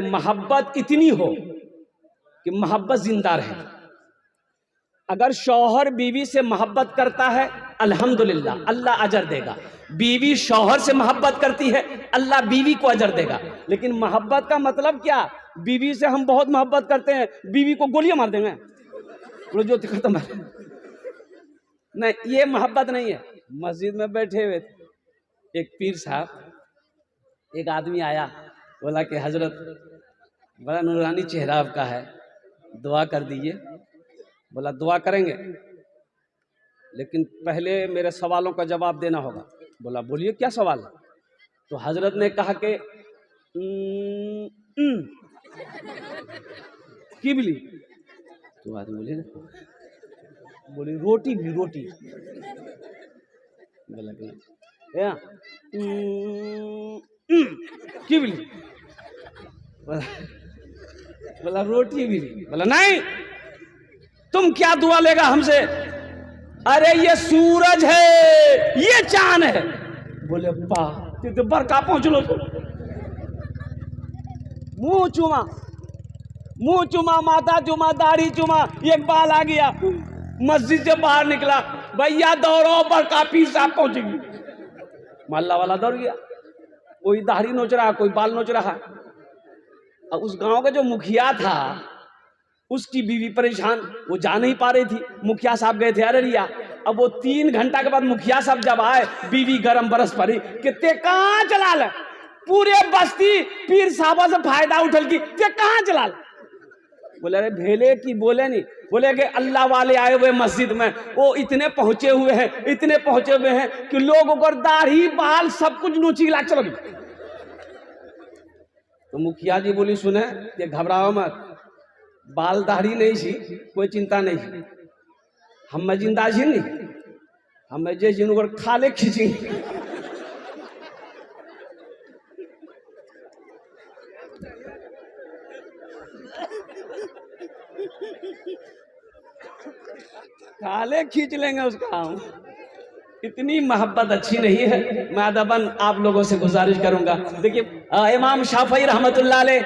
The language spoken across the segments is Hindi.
मोहब्बत इतनी हो कि मोहब्बत जिंदा रहे। अगर शौहर बीवी से मोहब्बत करता है अल्हम्दुलिल्लाह, अल्लाह अजर देगा। बीवी शौहर से मोहब्बत करती है, अल्लाह बीवी को अजर देगा। लेकिन मोहब्बत का मतलब क्या? बीवी से हम बहुत मोहब्बत करते हैं, बीवी को गोलियां मार देंगे, जो खत्म है। नहीं, ये मोहब्बत नहीं है। मस्जिद में बैठे हुए एक पीर साहब, एक आदमी आया, बोला कि हजरत बड़ा नूरानी चेहरा आपका है, दुआ कर दीजिए। बोला दुआ करेंगे, लेकिन पहले मेरे सवालों का जवाब देना होगा। बोला बोलिए क्या सवाल है? तो हजरत ने कहा कि किबली। तो आदमी बोले बोली रोटी भी रोटी। बोला किबली। बोला रोटी भी। बोला नहीं, तुम क्या दुआ लेगा हमसे? अरे ये सूरज है, ये चांद है। बोले बा तो बरका पहुंच लो। मुंह चुमा, मुंह चुमा, माथा चुमा, दाढ़ी चुमा, एक बाल आ गया। मस्जिद से बाहर निकला, भैया दौड़ो, बरका पीर साहब पहुंचेगी। मोहल्ला वाला दौड़ गया, कोई दाढ़ी नोच रहा, कोई बाल नोच रहा। और उस गांव का जो मुखिया था, उसकी बीवी परेशान, वो जा नहीं पा रही थी। मुखिया साहब गए थे अररिया। अब वो 3 घंटा के बाद मुखिया साहब जब आए, बीवी गरम बरस पड़ी कि ते कहाँ चला ले? पूरे बस्ती पीर साहबा से फायदा उठल की, ते कहाँ चला ले? बोले अरे भेले की बोले नहीं, बोले कि अल्लाह वाले आए हुए मस्जिद में, वो इतने पहुंचे हुए हैं, इतने पहुंचे हुए हैं कि लोगों को दाढ़ी बाल सब कुछ नोची ला चलो। तो मुखिया जी बोली सुने, ये घबराओ मत, बाल दाढ़ी नहीं सी, कोई चिंता नहीं। हम जिंदा छी नहीं, हम जे जिन खाले खींची। खाले खींच लेंगे उसका। इतनी मोहब्बत अच्छी नहीं है। मैं अदबन आप लोगों से गुजारिश करूंगा। देखिए इमाम शाफई रहमतुल्लाह अलैह,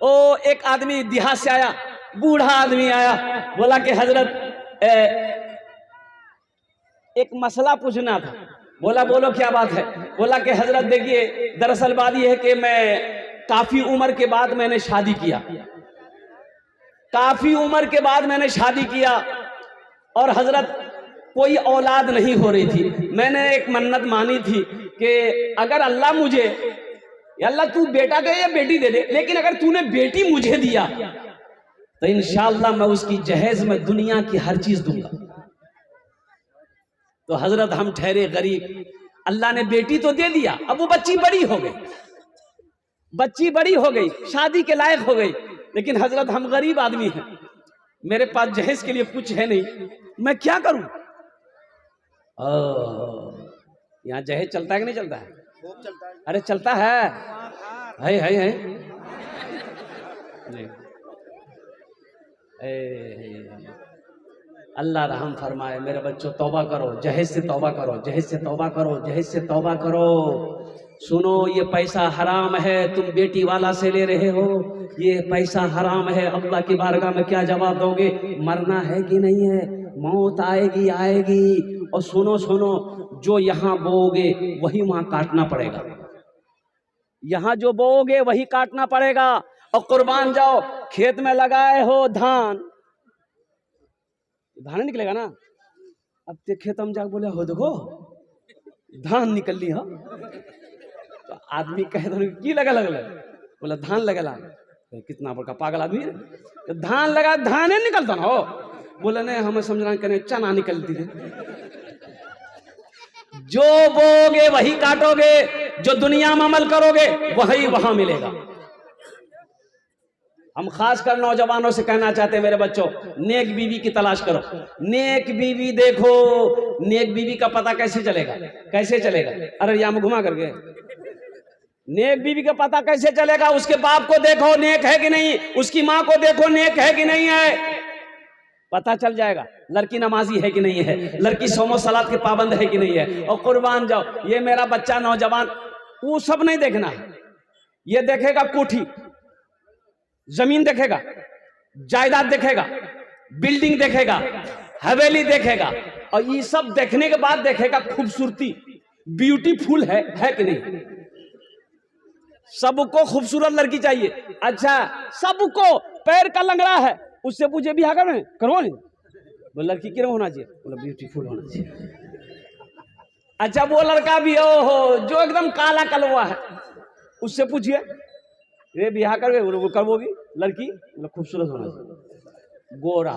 ओ एक आदमी देहात से आया, बूढ़ा आदमी आया, बोला कि हजरत एक मसला पूछना था। बोला बोलो क्या बात है? बोला कि हजरत देखिए, दरअसल बात यह है कि मैं काफी उम्र के बाद मैंने शादी किया, काफी उम्र के बाद मैंने शादी किया, और हजरत कोई औलाद नहीं हो रही थी। मैंने एक मन्नत मानी थी कि अगर अल्लाह मुझे, अल्लाह तू बेटा दे या बेटी दे दे, लेकिन अगर तूने बेटी मुझे दिया तो इंशाअल्लाह मैं उसकी जहेज में दुनिया की हर चीज दूंगा। तो हजरत हम ठहरे गरीब, अल्लाह ने बेटी तो दे दिया, अब वो बच्ची बड़ी हो गई, बच्ची बड़ी हो गई, शादी के लायक हो गई, लेकिन हजरत हम गरीब आदमी हैं, मेरे पास जहेज के लिए कुछ है नहीं, मैं क्या करूं? यहाँ जहेज चलता है कि नहीं चलता है? अरे चलता है। अल्लाह रहम फरमाए। मेरे बच्चों तौबा करो, जहेज से तौबा करो, जहेज से तौबा करो, जहेज से तौबा करो। सुनो, ये पैसा हराम है, तुम बेटी वाला से ले रहे हो, ये पैसा हराम है। अल्लाह की बारगाह में क्या जवाब दोगे? मरना है कि नहीं है? मौत आएगी आएगी। और सुनो सुनो, जो यहाँ बोओगे वही वहां काटना पड़ेगा, यहाँ जो बोओगे वही काटना पड़ेगा। और कुर्बान जाओ, खेत में लगाए हो धान, धान निकलेगा ना। अब ते खेत में जाके बोले हो देखो धान निकल ली हो, तो आदमी कहे की लगा लगल? बोला धान लगेला। कितना बड़का पागल आदमी है, तो धान लगा, धान नहीं निकलता ना हो। बोले नहीं, हमें समझना करें चना निकलती है। जो बोगे वही काटोगे, जो दुनिया में अमल करोगे वही वहां मिलेगा। हम खास कर नौजवानों से कहना चाहते हैं, मेरे बच्चों, नेक बीवी की तलाश करो, नेक बीवी देखो। नेक बीवी का पता कैसे चलेगा? कैसे चलेगा? अरे यहाँ में घुमा करके नेक बीवी का पता कैसे चलेगा? उसके बाप को देखो नेक है कि नहीं, उसकी माँ को देखो नेक है कि नहीं है, पता चल जाएगा। लड़की नमाजी है कि नहीं है, लड़की सोमो सलात के पाबंद है कि नहीं है। और कुर्बान जाओ, ये मेरा बच्चा नौजवान, वो सब नहीं देखना है, ये देखेगा कोठी, जमीन देखेगा, जायदाद देखेगा, बिल्डिंग देखेगा, हवेली देखेगा, और ये सब देखने के बाद देखेगा खूबसूरती, ब्यूटीफुल है कि नहीं। सबको खूबसूरत लड़की चाहिए। अच्छा, सबको पैर का लंगड़ा है, उससे पूछे बिहार करो नहीं, वो लड़की क्यों होना चाहिए, बोला ब्यूटीफुल होना चाहिए। अच्छा, वो लड़का भी हो जो एकदम काला कलवा है, उससे पूछिए ये बिहार करवोगी लड़की, बोला खूबसूरत होना चाहिए। गोरा,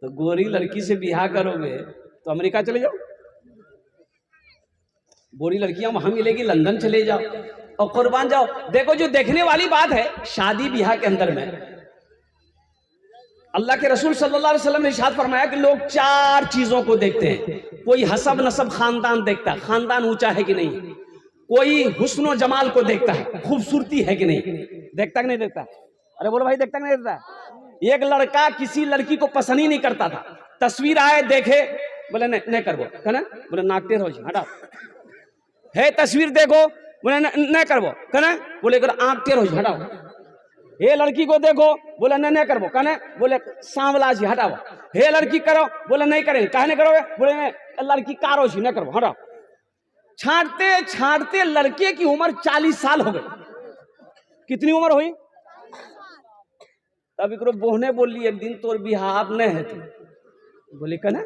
तो गोरी लड़की से बिहार करोगे तो अमेरिका चले जाओ, गोरी लड़कियां वहां मिलेगी, लंदन चले जाओ और कुर्बान जाओ। देखो, जो देखने वाली बात है शादी ब्याह के अंदर में, अल्लाह के रसूल सल्लल्लाहु अलैहि वसल्लम ने इरशाद फरमाया कि लोग 4 चीजों को देखते हैं। कोई हसब नसब खानदान देखता है, खानदान ऊंचा है कि नहीं। कोई हुस्न जमाल को देखता है, खूबसूरती है कि नहीं। देखता कि नहीं देखता? अरे बोलो भाई, देखता कि नहीं देखता? एक लड़का किसी लड़की को पसंद ही नहीं करता था, तस्वीर आए देखे, बोले नहीं करबो, है ना, बोले नाकटेर हो हटाओ, है तस्वीर देखो, बोले नहीं करबो, कहना बोले आंख टेर हो हटाओ। हे लड़की को देखो, बोले नहीं करबो, कहने बोले सांवला जी हटाओ। हे लड़की करो, बोले नहीं करेंगे, कहने करोगे, बोले नहीं लड़की कारो छी नहीं करबो, हटाओ। छांटते छांटते लड़के की उम्र 40 साल हो गई। कितनी उम्र हुई? तब एक बोहने बोली एक दिन तोर बिहार नहीं है तू, बोले कहना,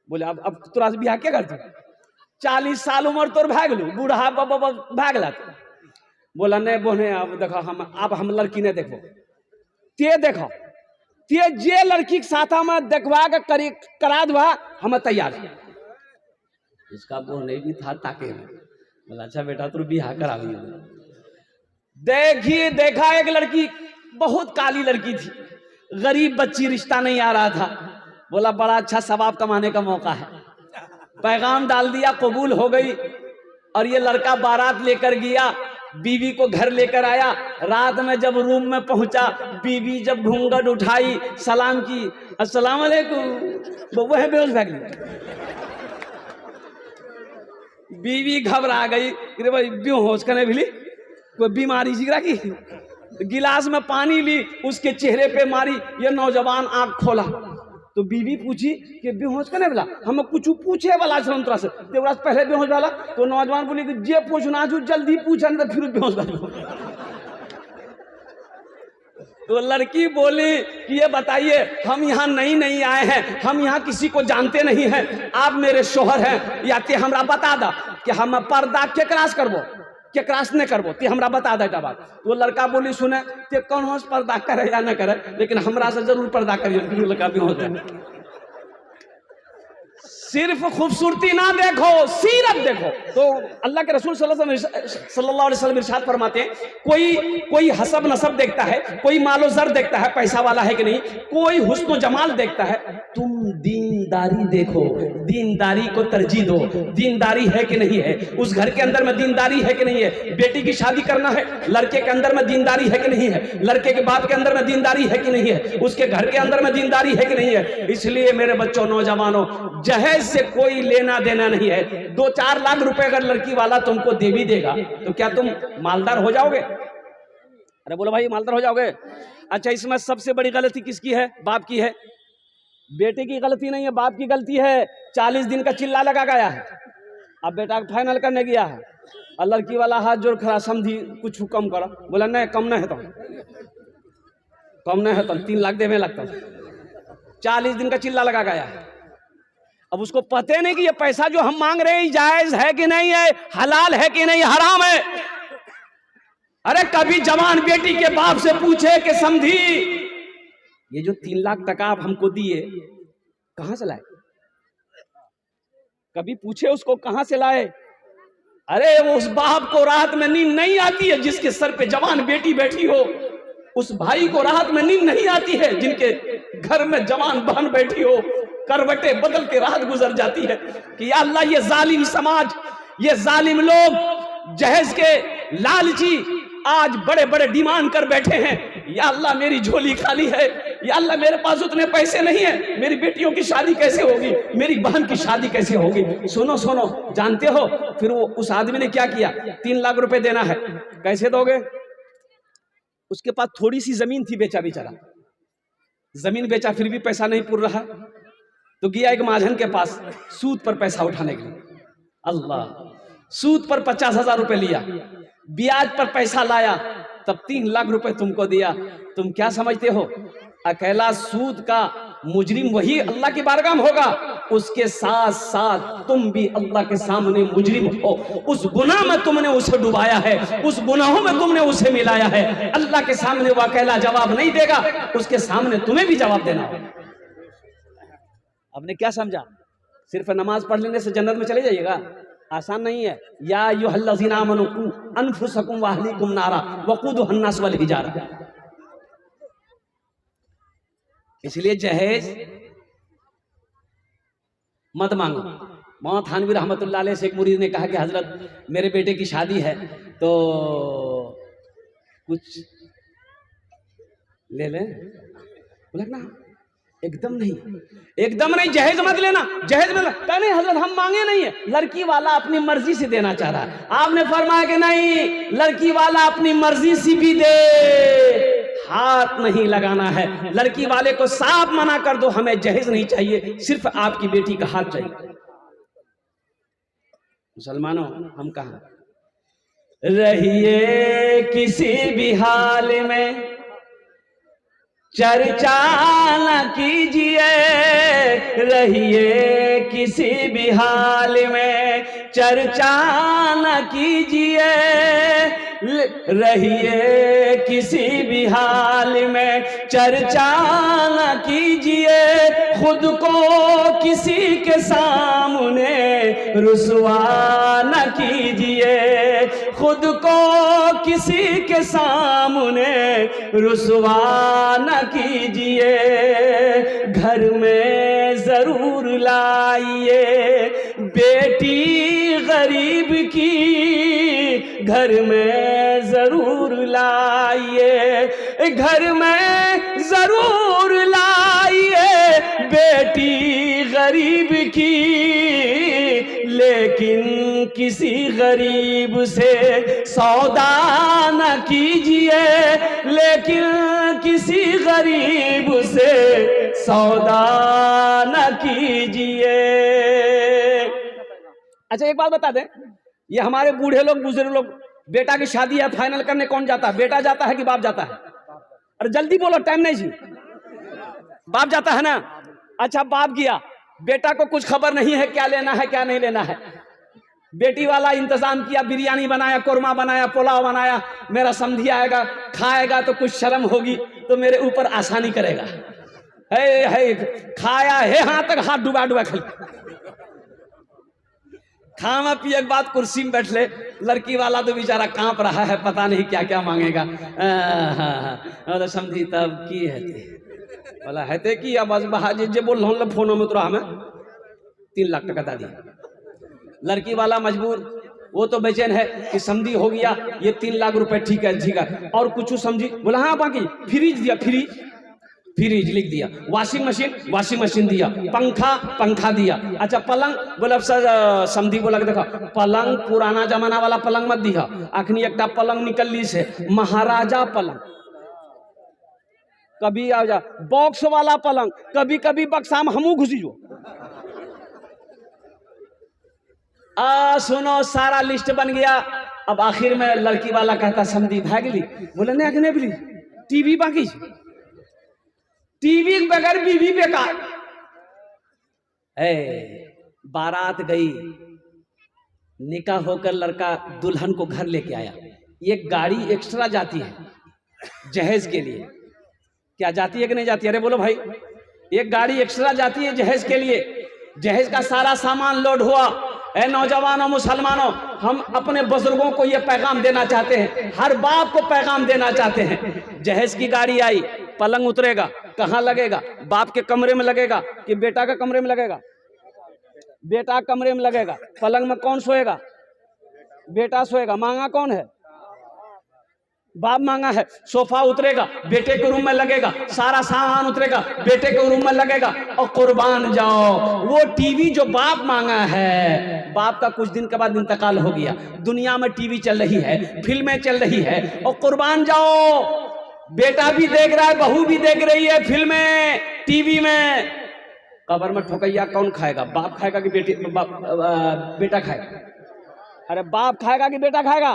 बोले अब तोरा से बिहार क्या करते, 40 साल उम्र तोर भागलू, बूढ़ा भागला। बोला नहीं बोने, अब देखो हम लड़की नहीं देखो, ते देखो, ते जे लड़की के साथ हम देखवा के करा दवा, हम तैयार है। इसका बोने भी था ताके में, बोला अच्छा बेटा तू बिहार करा। देखिए देखा, एक लड़की बहुत काली लड़की थी, गरीब बच्ची, रिश्ता नहीं आ रहा था। बोला बड़ा अच्छा सवाब कमाने का मौका है, पैगाम डाल दिया, कबूल हो गई। और ये लड़का बारात लेकर गया, बीवी को घर लेकर आया। रात में जब रूम में पहुंचा, बीवी जब घूंघट उठाई, सलाम की, अस्सलाम वालेकुम, वो है बेहोश भाग गई। बीवी घबरा गई, अरे भाई बेहोश करने भी कोई बीमारी जिगरा की। गिलास में पानी ली, उसके चेहरे पे मारी, ये नौजवान आंख खोला। तो बीवी पूछी कि बेहोश करने वाला, हम कुछ पूछे वाला छन तोरा से, तेरा पहले बेहोश वाला। तो नौजवान बोली कि जे पूछना जो जल्दी पूछन, तो फिर बेहोश वाला। तो लड़की बोली कि ये बताइए, हम यहाँ नहीं आए हैं, हम यहाँ किसी को जानते नहीं हैं, आप मेरे शोहर हैं, या ते हमरा बता दा कि हम पर्दा के क्रॉस करबो के क्रॉस नहीं करबो, ते हमरा बता दे बात। तो लड़का बोली सुने, ते कौन हो पर्दा करे या न करे, लेकिन हमरा से जरूर पर्दा करिए। लड़का भी होता है। सिर्फ खूबसूरती ना देखो, सीरत देखो। तो अल्लाह के रसूल सल्लल्लाहु अलैहि वसल्लम इरशाद फरमाते हैं, कोई हसब नसब देखता है, कोई मालो जर देखता है, पैसा वाला है कि नहीं, कोई हुस्न जमाल देखता है। तुम दीनदारी देखो, दीनदारी को तरजीह दो, दीनदारी है कि नहीं है, उस घर के अंदर में दीनदारी है कि नहीं है। बेटी की शादी करना है, लड़के के अंदर में दीनदारी है कि नहीं है, लड़के के बाप के अंदर में दीनदारी है कि नहीं है, उसके घर के अंदर में दीनदारी है कि नहीं है। इसलिए मेरे बच्चों, नौजवानों, जहेज से कोई लेना देना नहीं है। 2-4 लाख रुपए अगर लड़की वाला तुमको दे भी देगा, तो क्या तुम मालदार हो जाओगे? अरे बोलो भाई, मालदार हो जाओगे? अच्छा, इसमें सबसे बड़ी गलती किसकी है? बाप की है। बेटे की गलती नहीं है, बाप की गलती है। 40 दिन का चिल्ला लगा गया है, अब बेटा फाइनल करने गया है, और लड़की वाला हाथ जोड़ खड़ा, समझी कुछ कम करो। बोला नहीं, कम नहीं है, तो कम नहीं है, तो 3 लाख देने लगता। 40 दिन का चिल्ला लगा गया है। अब उसको पता नहीं कि ये पैसा जो हम मांग रहे हैं जायज है कि नहीं है, हलाल है कि नहीं, हराम है। अरे कभी जवान बेटी के बाप से पूछे कि समझी ये जो 3 लाख टका आप हमको दिए कहां से लाए? कभी पूछे उसको कहां से लाए? अरे वो उस बाप को रात में नींद नहीं आती है जिसके सर पे जवान बेटी बैठी हो, उस भाई को रात में नींद नहीं आती है जिनके घर में जवान बहन बैठी हो, करवटें बदल के रात गुजर जाती है कि या अल्लाह, ये जालिम समाज, ये जालिम लोग, जहेज के लालची आज बड़े बड़े डिमांड कर बैठे हैं। या अल्लाह, मेरी झोली खाली है, या अल्लाह मेरे पास उतने पैसे नहीं है, मेरी बेटियों की शादी कैसे होगी, मेरी बहन की शादी कैसे होगी। सुनो सुनो, जानते हो फिर वो उस आदमी ने क्या किया? 3 लाख रुपए देना है, कैसे दोगे? उसके पास थोड़ी सी जमीन थी, बेचा बेचारा, जमीन बेचा फिर भी पैसा नहीं पूर रहा, तो गया एक महाजन के पास सूद पर पैसा उठाने के लिए। अल्लाह, सूद पर 50,000 रुपए लिया, ब्याज पर पैसा लाया, तब 3 लाख रुपए तुमको दिया। तुम क्या समझते हो अकेला सूद का मुजरिम वही अल्लाह की बारगाह में होगा, उसके साथ साथ तुम भी अल्लाह के सामने मुजरिम हो। उस गुनाह में तुमने उसे डुबाया है, उस गुनाहों में तुमने उसे मिलाया है। अल्लाह के सामने वो अकेला जवाब नहीं देगा, उसके सामने तुम्हें भी जवाब देना होगा। आपने क्या समझा सिर्फ नमाज पढ़ लेने से जन्नत में चले जाइएगा? आसान नहीं है। या अय्युहल्लज़ीना आमनू कू अनफुसकुम व अहलीकुम नारा वक़ूदुहा अन्नास वल हिजारा। इसलिए जहेज मत मांगो। मौला थानवी रहमतुल्लाह अलैह से एक मुरीद ने कहा कि हजरत मेरे बेटे की शादी है तो कुछ ले लें? बोला ना एकदम नहीं, एकदम नहीं, जहेज मत लेना, जहेज में नहीं हजरत हम मांगे नहीं है, लड़की वाला अपनी मर्जी से देना चाह रहा है। आपने फरमाया कि नहीं, लड़की वाला अपनी मर्जी से भी दे, हाथ नहीं लगाना है। लड़की वाले को साफ मना कर दो, हमें जहेज नहीं चाहिए, सिर्फ आपकी बेटी का हाथ चाहिए। मुसलमानों, हम कहां रहिए किसी भी हाल में चर्चा न कीजिए, रहिए किसी भी हाल में चर्चा न कीजिए, रहिए किसी भी हाल में चर्चा न कीजिए, खुद को किसी के सामने रुसवा न कीजिए, खुद को किसी के सामने रुसवा न कीजिए, घर में जरूर लाइए बेटी गरीब की, घर में जरूर लाइए, घर में जरूर लाइए बेटी गरीब की, लेकिन किसी गरीब से सौदा न कीजिए, लेकिन किसी गरीब से सौदा न कीजिए। अच्छा एक बात बता दें, ये हमारे बूढ़े लोग बुजुर्ग लोग, बेटा की शादी है फाइनल करने कौन जाता है? बेटा जाता है कि बाप जाता है? अरे जल्दी बोलो, टाइम नहीं जी। बाप जाता है ना? अच्छा बाप गया, बेटा को कुछ खबर नहीं है क्या लेना है क्या नहीं लेना है। बेटी वाला इंतजाम किया, बिरयानी बनाया, कोरमा बनाया, पुलाव बनाया, मेरा समधी आएगा खाएगा तो कुछ शर्म होगी तो मेरे ऊपर आसानी करेगा। है खाया है हाथ तक हाथ डुबा डुबा खा, खाना पिए के बाद कुर्सी में बैठ ले, लड़की वाला तो बेचारा कांप रहा है, पता नहीं क्या क्या मांगेगा। हाँ समझी तब की है बोला है ते की अब बहाजी जे बोल रहा हूँ फोनों में तो हमें 3 लाख टका दिया। लड़की वाला मजबूर, वो तो बेचैन है कि समझी हो गया ये 3 लाख रुपए, ठीक है ठीक है, और कुछ समझी बोला हाँ बाकी फ्रिज दिया, फ्रिज लिख दिया, वॉशिंग मशीन दिया, पंखा दिया। अच्छा पलंग, बोला सर समझी बोला देखा पलंग पुराना जमाना वाला पलंग मत दिया, अखनी एक पलंग निकलली से महाराजा पलंग, कभी आ जा बॉक्स वाला पलंग, कभी कभी बक्सा में हमू घुसी जो। सुनो सारा लिस्ट बन गया। अब आखिर में लड़की वाला कहता समझी भागली, बोले नहीं अखने भी टीवी बाकी, टीवी बगैर बीवी बेकार। बारात गई, निकाह होकर लड़का दुल्हन को घर लेके आया, ये गाड़ी एक्स्ट्रा जाती है जहेज के लिए, क्या जाती है कि नहीं जाती? अरे बोलो भाई, एक गाड़ी एक्स्ट्रा जाती है जहेज के लिए, जहेज का सारा सामान लोड हुआ। ए नौजवानों मुसलमानों, हम अपने बुजुर्गों को यह पैगाम देना चाहते हैं, हर बाप को पैगाम देना चाहते हैं। जहेज की गाड़ी आई, पलंग उतरेगा, कहाँ लगेगा? बाप के कमरे में लगेगा कि बेटा के कमरे में लगेगा? बेटा कमरे में लगेगा। पलंग में कौन सोएगा? बेटा सोएगा। मांगा कौन है? बाप मांगा है। सोफा उतरेगा, बेटे के रूम में लगेगा, सारा सामान उतरेगा, बेटे के रूम में लगेगा। और कुर्बान जाओ, वो टीवी जो बाप मांगा है, बाप का कुछ दिन के बाद इंतकाल हो गया, दुनिया में टीवी चल रही है, फिल्में चल रही है, और कुर्बान जाओ बेटा भी देख रहा है, बहू भी देख रही है, फिल्में, टीवी में। कब्र में ठोकैया कौन खाएगा? बाप खाएगा कि बेटा खाएगा? अरे बाप खाएगा कि बेटा खाएगा?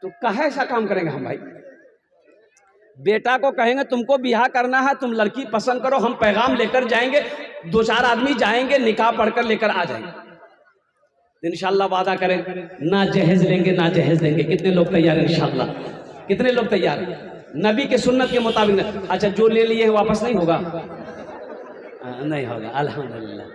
तो कहे ऐसा काम करेंगे हम भाई? बेटा को कहेंगे तुमको बियाह करना है, तुम लड़की पसंद करो, हम पैगाम लेकर जाएंगे, 2-4 आदमी जाएंगे, निकाह पढ़कर लेकर आ जाएंगे। इंशाल्लाह वादा करें, ना जहेज लेंगे ना जहेज देंगे। कितने लोग तैयार हैं? इंशाल्लाह कितने लोग तैयार हैं? नबी के सुन्नत के मुताबिक। अच्छा, जो ले लिए वापस नहीं होगा? नहीं होगा, अल्हम्दुलिल्लाह।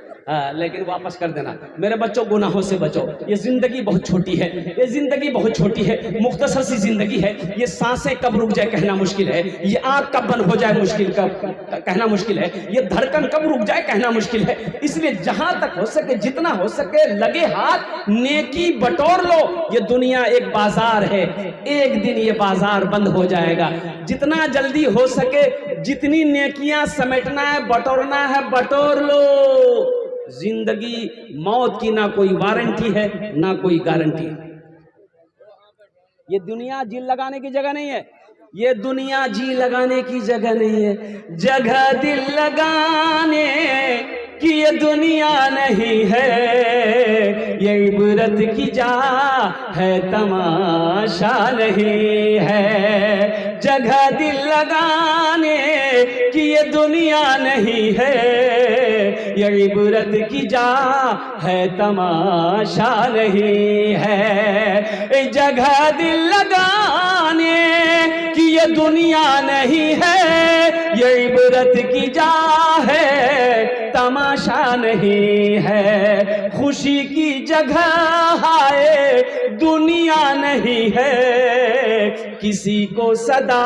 लेकिन वापस कर देना। मेरे बच्चों, गुनाहों से बचो। ये जिंदगी बहुत छोटी है, ये जिंदगी बहुत छोटी है, मुख्तसर सी जिंदगी है। ये सांसें कब रुक जाए कहना मुश्किल है, ये आँख कब बंद हो जाए मुश्किल कहना मुश्किल है, ये धड़कन कब रुक जाए कहना मुश्किल है। इसलिए जहां तक हो सके, जितना हो सके, लगे हाथ नेकी बटोर लो। ये दुनिया एक बाजार है, एक दिन ये बाजार बंद हो जाएगा। जितना जल्दी हो सके, जितनी नेकियां समेटना है, बटोरना है, बटोर लो। जिंदगी मौत की ना कोई वारंटी है ना कोई गारंटी है। ये दुनिया जी लगाने की जगह नहीं है, ये दुनिया जी लगाने की जगह नहीं है। जगह दिल लगाने की ये दुनिया नहीं है, ये इबरत की जा है, तमाशा नहीं है। जगह दिल लगाने की ये दुनिया नहीं है, ये इबरत की जा है, तमाशा नहीं है। जगह दिल लगाने की ये दुनिया नहीं है, ये इबरत की जा है, तमाशा नहीं है। खुशी की जगह है, दुनिया नहीं है, किसी को सदा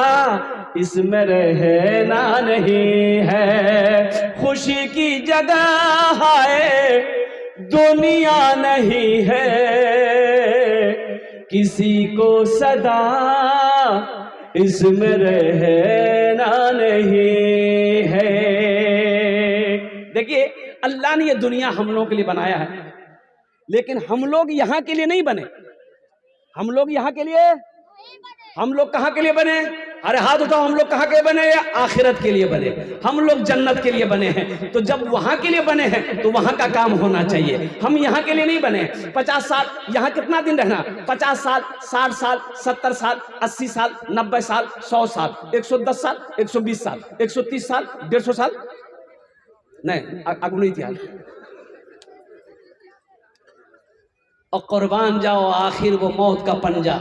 इसमें रहना नहीं है। खुशी की जगह है, दुनिया नहीं है, किसी को सदा इसमें रहना नहीं है। देखिए, अल्लाह ने ये दुनिया हम लोगों के लिए बनाया है, लेकिन हम लोग यहाँ के लिए नहीं बने। हम लोग यहाँ के लिए, हम लोग कहाँ के लिए बने? अरे हाथ उठाओ, हम लोग कहाँ के बने? या आखिरत के लिए बने। हम लोग जन्नत के लिए बने हैं। तो जब वहां के लिए बने हैं तो वहां का काम होना चाहिए। हम यहाँ के लिए नहीं बने। 50 साल यहाँ कितना दिन रहना? 50 साल, 60 साल, 70 साल, 80 साल, 90 साल, 100 साल, 110 साल, 120 साल, 130 साल, 150 साल, नहीं आगू नहीं थी। और कुर्बान जाओ आखिर वो मौत का पंजा।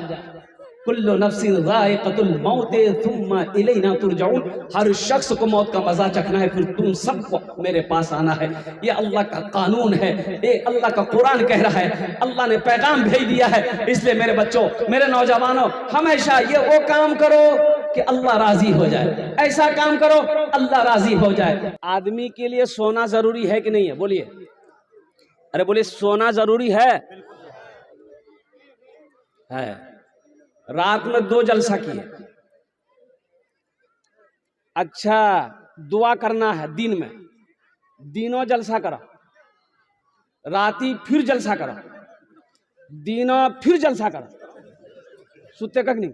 कुल्लु नफ्सिन ज़ाइक़तुल मौत थुम्मा इलैना तुरजाऊन। हर शख्स को मौत का मजा चखना है, फिर तुम सबको मेरे पास आना है। ये अल्लाह का कानून है, ये अल्लाह का कुरान कह रहा है। अल्लाह ने पैगाम भेज दिया है। इसलिए मेरे बच्चों, मेरे नौजवानों, हमेशा ये वो काम करो कि अल्लाह राजी हो जाए, ऐसा काम करो अल्लाह राजी हो जाए। आदमी के लिए सोना जरूरी है कि नहीं है? बोलिए, अरे बोलिए, सोना जरूरी है। रात में 2 जलसा किए। अच्छा, दुआ करना है दिन में, दिनों जलसा करो, राती फिर जलसा करो, दिनों फिर जलसा करो, सुते कख नहीं।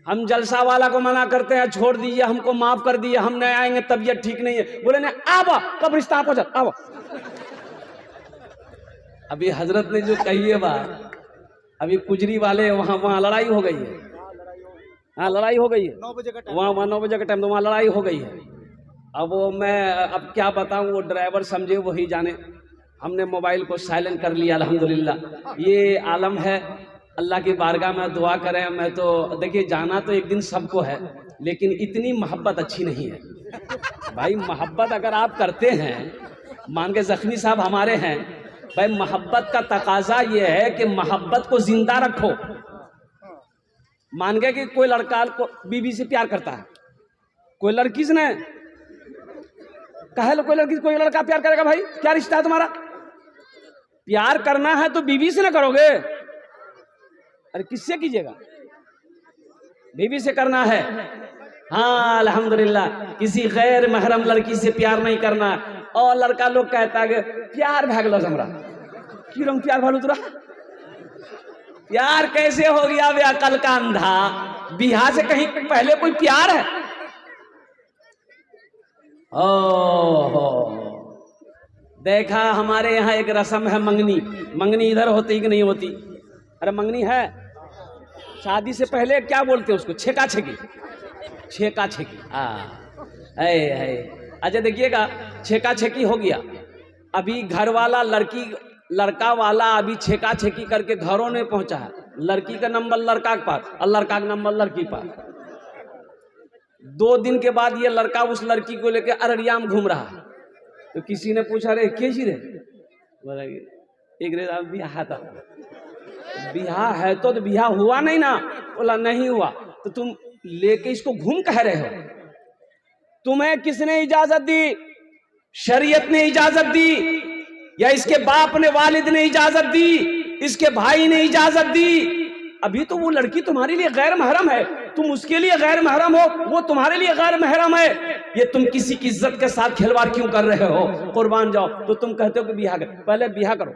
हम जलसा वाला को मना करते हैं, छोड़ दीजिए, हमको माफ कर दीजिए, हम नहीं आएंगे, तबीयत ठीक नहीं है। बोले ना, आवा कब्रिस्तान पहुंचा, आवा। अभी हजरत ने जो कही है बात, अभी कुजरी वाले वहाँ लड़ाई हो गई है। हाँ, लड़ाई हो गई है 9 बजे का टाइम, वहाँ 9 बजे का टाइम, तो वहाँ लड़ाई हो गई है। अब वो मैं अब क्या बताऊँ, वो ड्राइवर समझे वही जाने। हमने मोबाइल को साइलेंट कर लिया, अल्हम्दुलिल्लाह। ये आलम है, अल्लाह की बारगाह में दुआ करें। मैं तो देखिए, जाना तो एक दिन सबको है, लेकिन इतनी मोहब्बत अच्छी नहीं है भाई। मोहब्बत अगर आप करते हैं, मान के जख्मी साहब हमारे हैं भाई, मोहब्बत का तकाजा ये है कि मोहब्बत को जिंदा रखो। मान गए कि कोई लड़का को बीवी से प्यार करता है, कोई लड़की से नहीं कहे लो, कोई लड़का प्यार करेगा भाई? क्या रिश्ता है तुम्हारा? प्यार करना है तो बीवी से ना करोगे? अरे किससे कीजिएगा? बीवी से करना है। हाँ अल्हम्दुलिल्लाह, किसी गैर महरम लड़की से प्यार नहीं करना। और लड़का लोग कहता है कि प्यार भागलो हमरा, क्यों रंग प्यार भालू तुरा? प्यार कैसे हो गया बे अकल का अंधा? बिहार से कहीं पहले कोई प्यार है? ओहो, देखा हमारे यहाँ एक रस्म है मंगनी। मंगनी इधर होती कि नहीं होती? अरे मंगनी है, शादी से पहले क्या बोलते हैं उसको? छेका छेकी। छेका छेकी, अच्छा देखिएगा, छेका छेकी हो गया। अभी घर वाला लड़का वाला अभी छेका छेकी करके घरों में पहुंचा है। लड़की का नंबर लड़का के पास और लड़का का नंबर लड़की के पास। 2 दिन के बाद ये लड़का उस लड़की को लेकर अररिया में घूम रहा है। तो किसी ने पूछा, रे कैसी रे? बोला एक रे बियाह था। बियाह है तो बियाह हुआ नहीं ना? बोला नहीं हुआ। तो तुम लेके इसको घूम कह रहे हो? तुम्हें किसने इजाजत दी? शरीयत ने इजाजत दी या इसके बाप ने, वालिद ने इजाजत दी, इसके भाई ने इजाजत दी? अभी तो वो लड़की तुम्हारे लिए गैर महरम है, तुम उसके लिए गैर महरम हो, वो तुम्हारे लिए गैर महरम है। ये तुम किसी की इज्जत के साथ खिलवाड़ क्यों कर रहे हो? कुर्बान जाओ। तो तुम कहते हो कि बियाह करो। पहले बियाह करो,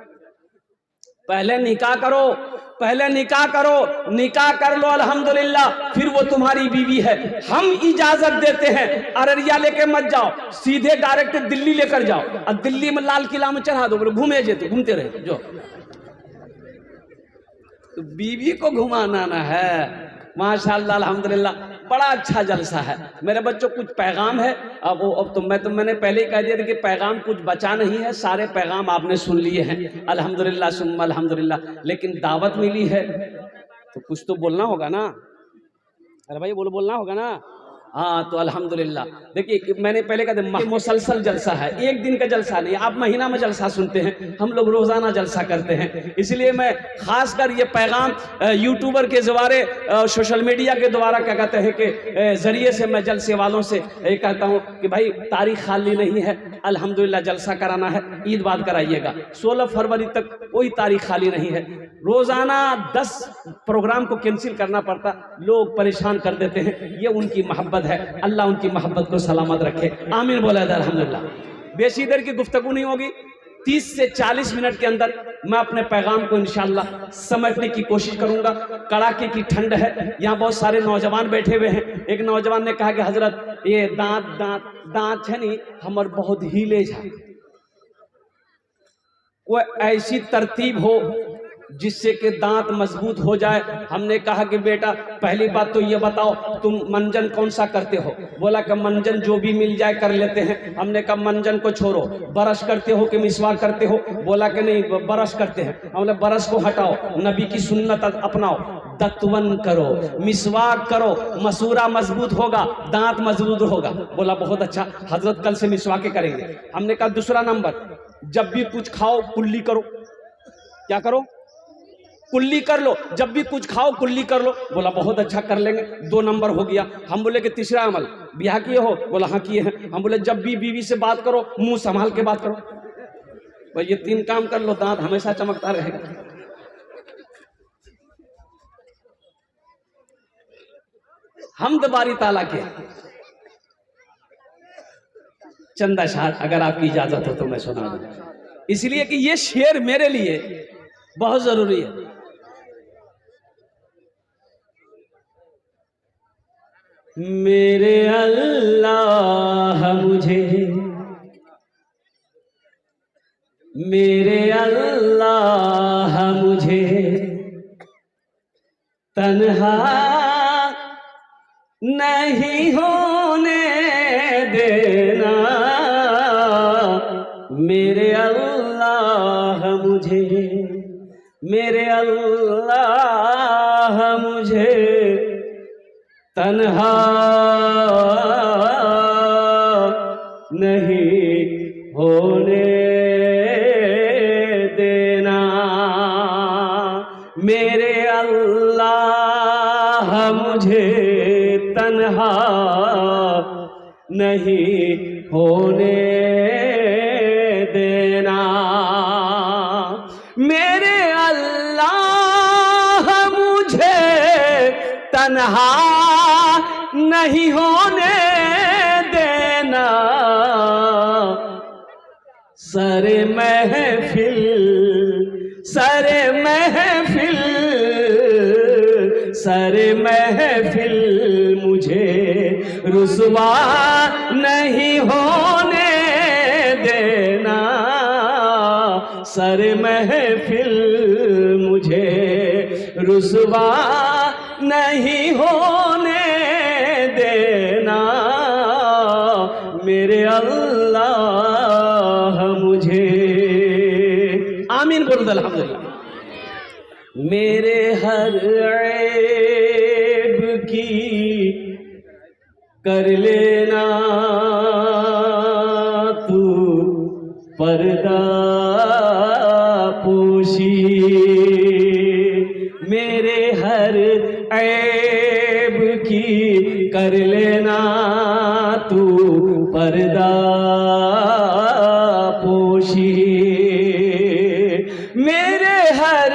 पहले निकाह करो, पहले निकाह करो, निकाह कर लो अल्हम्दुलिल्लाह, फिर वो तुम्हारी बीवी है। हम इजाजत देते हैं, अररिया लेके मत जाओ, सीधे डायरेक्ट दिल्ली लेकर जाओ और दिल्ली में लाल किला में चढ़ा दो, बोले घूमे जेते, घूमते रहे जो। तो बीवी को घुमाना ना है। माशाअल्लाह अल्हम्दुलिल्लाह, बड़ा अच्छा जलसा है। मेरे बच्चों कुछ पैगाम है। अब मैंने पहले ही कह दिया था कि पैगाम कुछ बचा नहीं है, सारे पैगाम आपने सुन लिए हैं अल्हम्दुलिल्लाह सुम्मा अल्हम्दुलिल्लाह। लेकिन दावत मिली है तो कुछ तो बोलना होगा ना। अरे भाई बोलना होगा ना। हाँ तो अल्हम्दुलिल्लाह। देखिए मैंने पहले कहा था मुसलसल जलसा है, एक दिन का जलसा नहीं। आप महीना में जलसा सुनते हैं, हम लोग रोजाना जलसा करते हैं। इसलिए मैं खासकर ये पैगाम यूट्यूबर के द्वारे, सोशल मीडिया के द्वारा क्या कहते हैं कि जरिए से मैं जलसे वालों से ये कहता हूँ कि भाई तारीख खाली नहीं है, अल्हम्दुलिल्लाह जलसा कराना है, ईद बाद कराइएगा। 16 फरवरी तक कोई तारीख खाली नहीं है। रोजाना 10 प्रोग्राम को कैंसिल करना पड़ता, लोग परेशान कर देते हैं। ये उनकी मोहब्बत है, अल्लाह उनकी मोहब्बत को सलामत रखे, आमीन बोला जाए अल्हम्दुलिल्लाह। बेशी देर की गुफ्तगू नहीं होगी, 30 से 40 मिनट के अंदर मैं अपने पैगाम को इंशाअल्लाह समेटने की कोशिश करूंगा। कड़ाके की ठंड है, यहाँ बहुत सारे नौजवान बैठे हुए हैं। एक नौजवान ने कहा कि हजरत ये दांत है नहीं हमार बहुत हीलेज है, कोई ऐसी तरतीब हो जिससे कि दांत मजबूत हो जाए। हमने कहा कि बेटा पहली बात तो ये बताओ तुम मंजन कौन सा करते हो? बोला कि मंजन जो भी मिल जाए कर लेते हैं। हमने कहा मंजन को छोड़ो, ब्रश करते हो कि मिसवाक करते हो? बोला कि नहीं ब्रश करते हैं। हमने ब्रश को हटाओ, नबी की सुन्नत अपनाओ, दत्वन करो, मिसवाक करो, मसूरा मजबूत होगा, दांत मजबूत होगा। बोला बहुत अच्छा हजरत, कल से मिसवाके करेंगे। हमने कहा दूसरा नंबर, जब भी कुछ खाओ कुल्ली करो। क्या करो? कुल्ली कर लो, जब भी कुछ खाओ कुल्ली कर लो। बोला बहुत अच्छा कर लेंगे, 2 नंबर हो गया। हम बोले कि तीसरा अमल, ब्याह किए हो? बोला हाँ किए हैं। हम बोले जब भी बीवी से बात करो मुंह संभाल के बात करो। भाई ये 3 काम कर लो, दांत हमेशा चमकता रहेगा। हमद बारी ताला के। चंदा शाह अगर आपकी इजाजत हो तो मैं सुना दूं, इसलिए कि ये शेर मेरे लिए बहुत जरूरी है। मेरे अल्लाह मुझे, मेरे अल्लाह मुझे तन्हा नहीं होने देना। मेरे अल्लाह मुझे, मेरे अल्लाह मुझे तन्हा नहीं होने देना। मेरे अल्लाह मुझे तन्हा नहीं होने देना। मेरे अल्लाह मुझे तन्हा नहीं होने देना। सरे महफिल सर महफिल मुझे रुसवा नहीं होने देना, सर महफिल मुझे रुसवा नहीं होने देना, मेरे अल्लाह मुझे। आमीन बोलो अल्हम्दुलिल्लाह। मेरे हर ऐब की कर लेना तू पर्दा पोशी, मेरे हर ऐब की कर लेना तू पर्दा पोशी, मेरे हर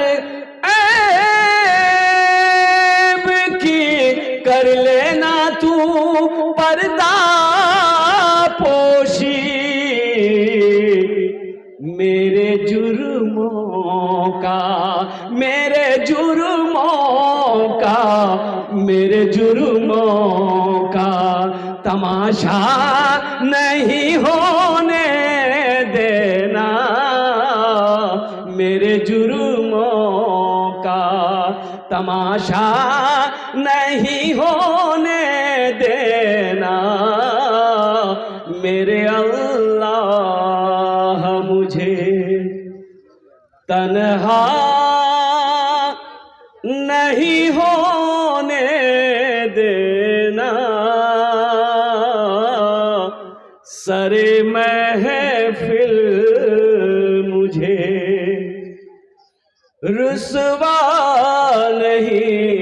ऐब की कर लेना तू पर्दा पोशी, मेरे जुर्मों का मेरे जुर्मों का मेरे जुर्मों का तमाशा नहीं होने देना, मेरे जुर्मों का तमाशा नहीं होने देना, मेरे अल्लाह मुझे तन्हा नहीं होने देना, सरे महफिल मुझे रुसवा नहीं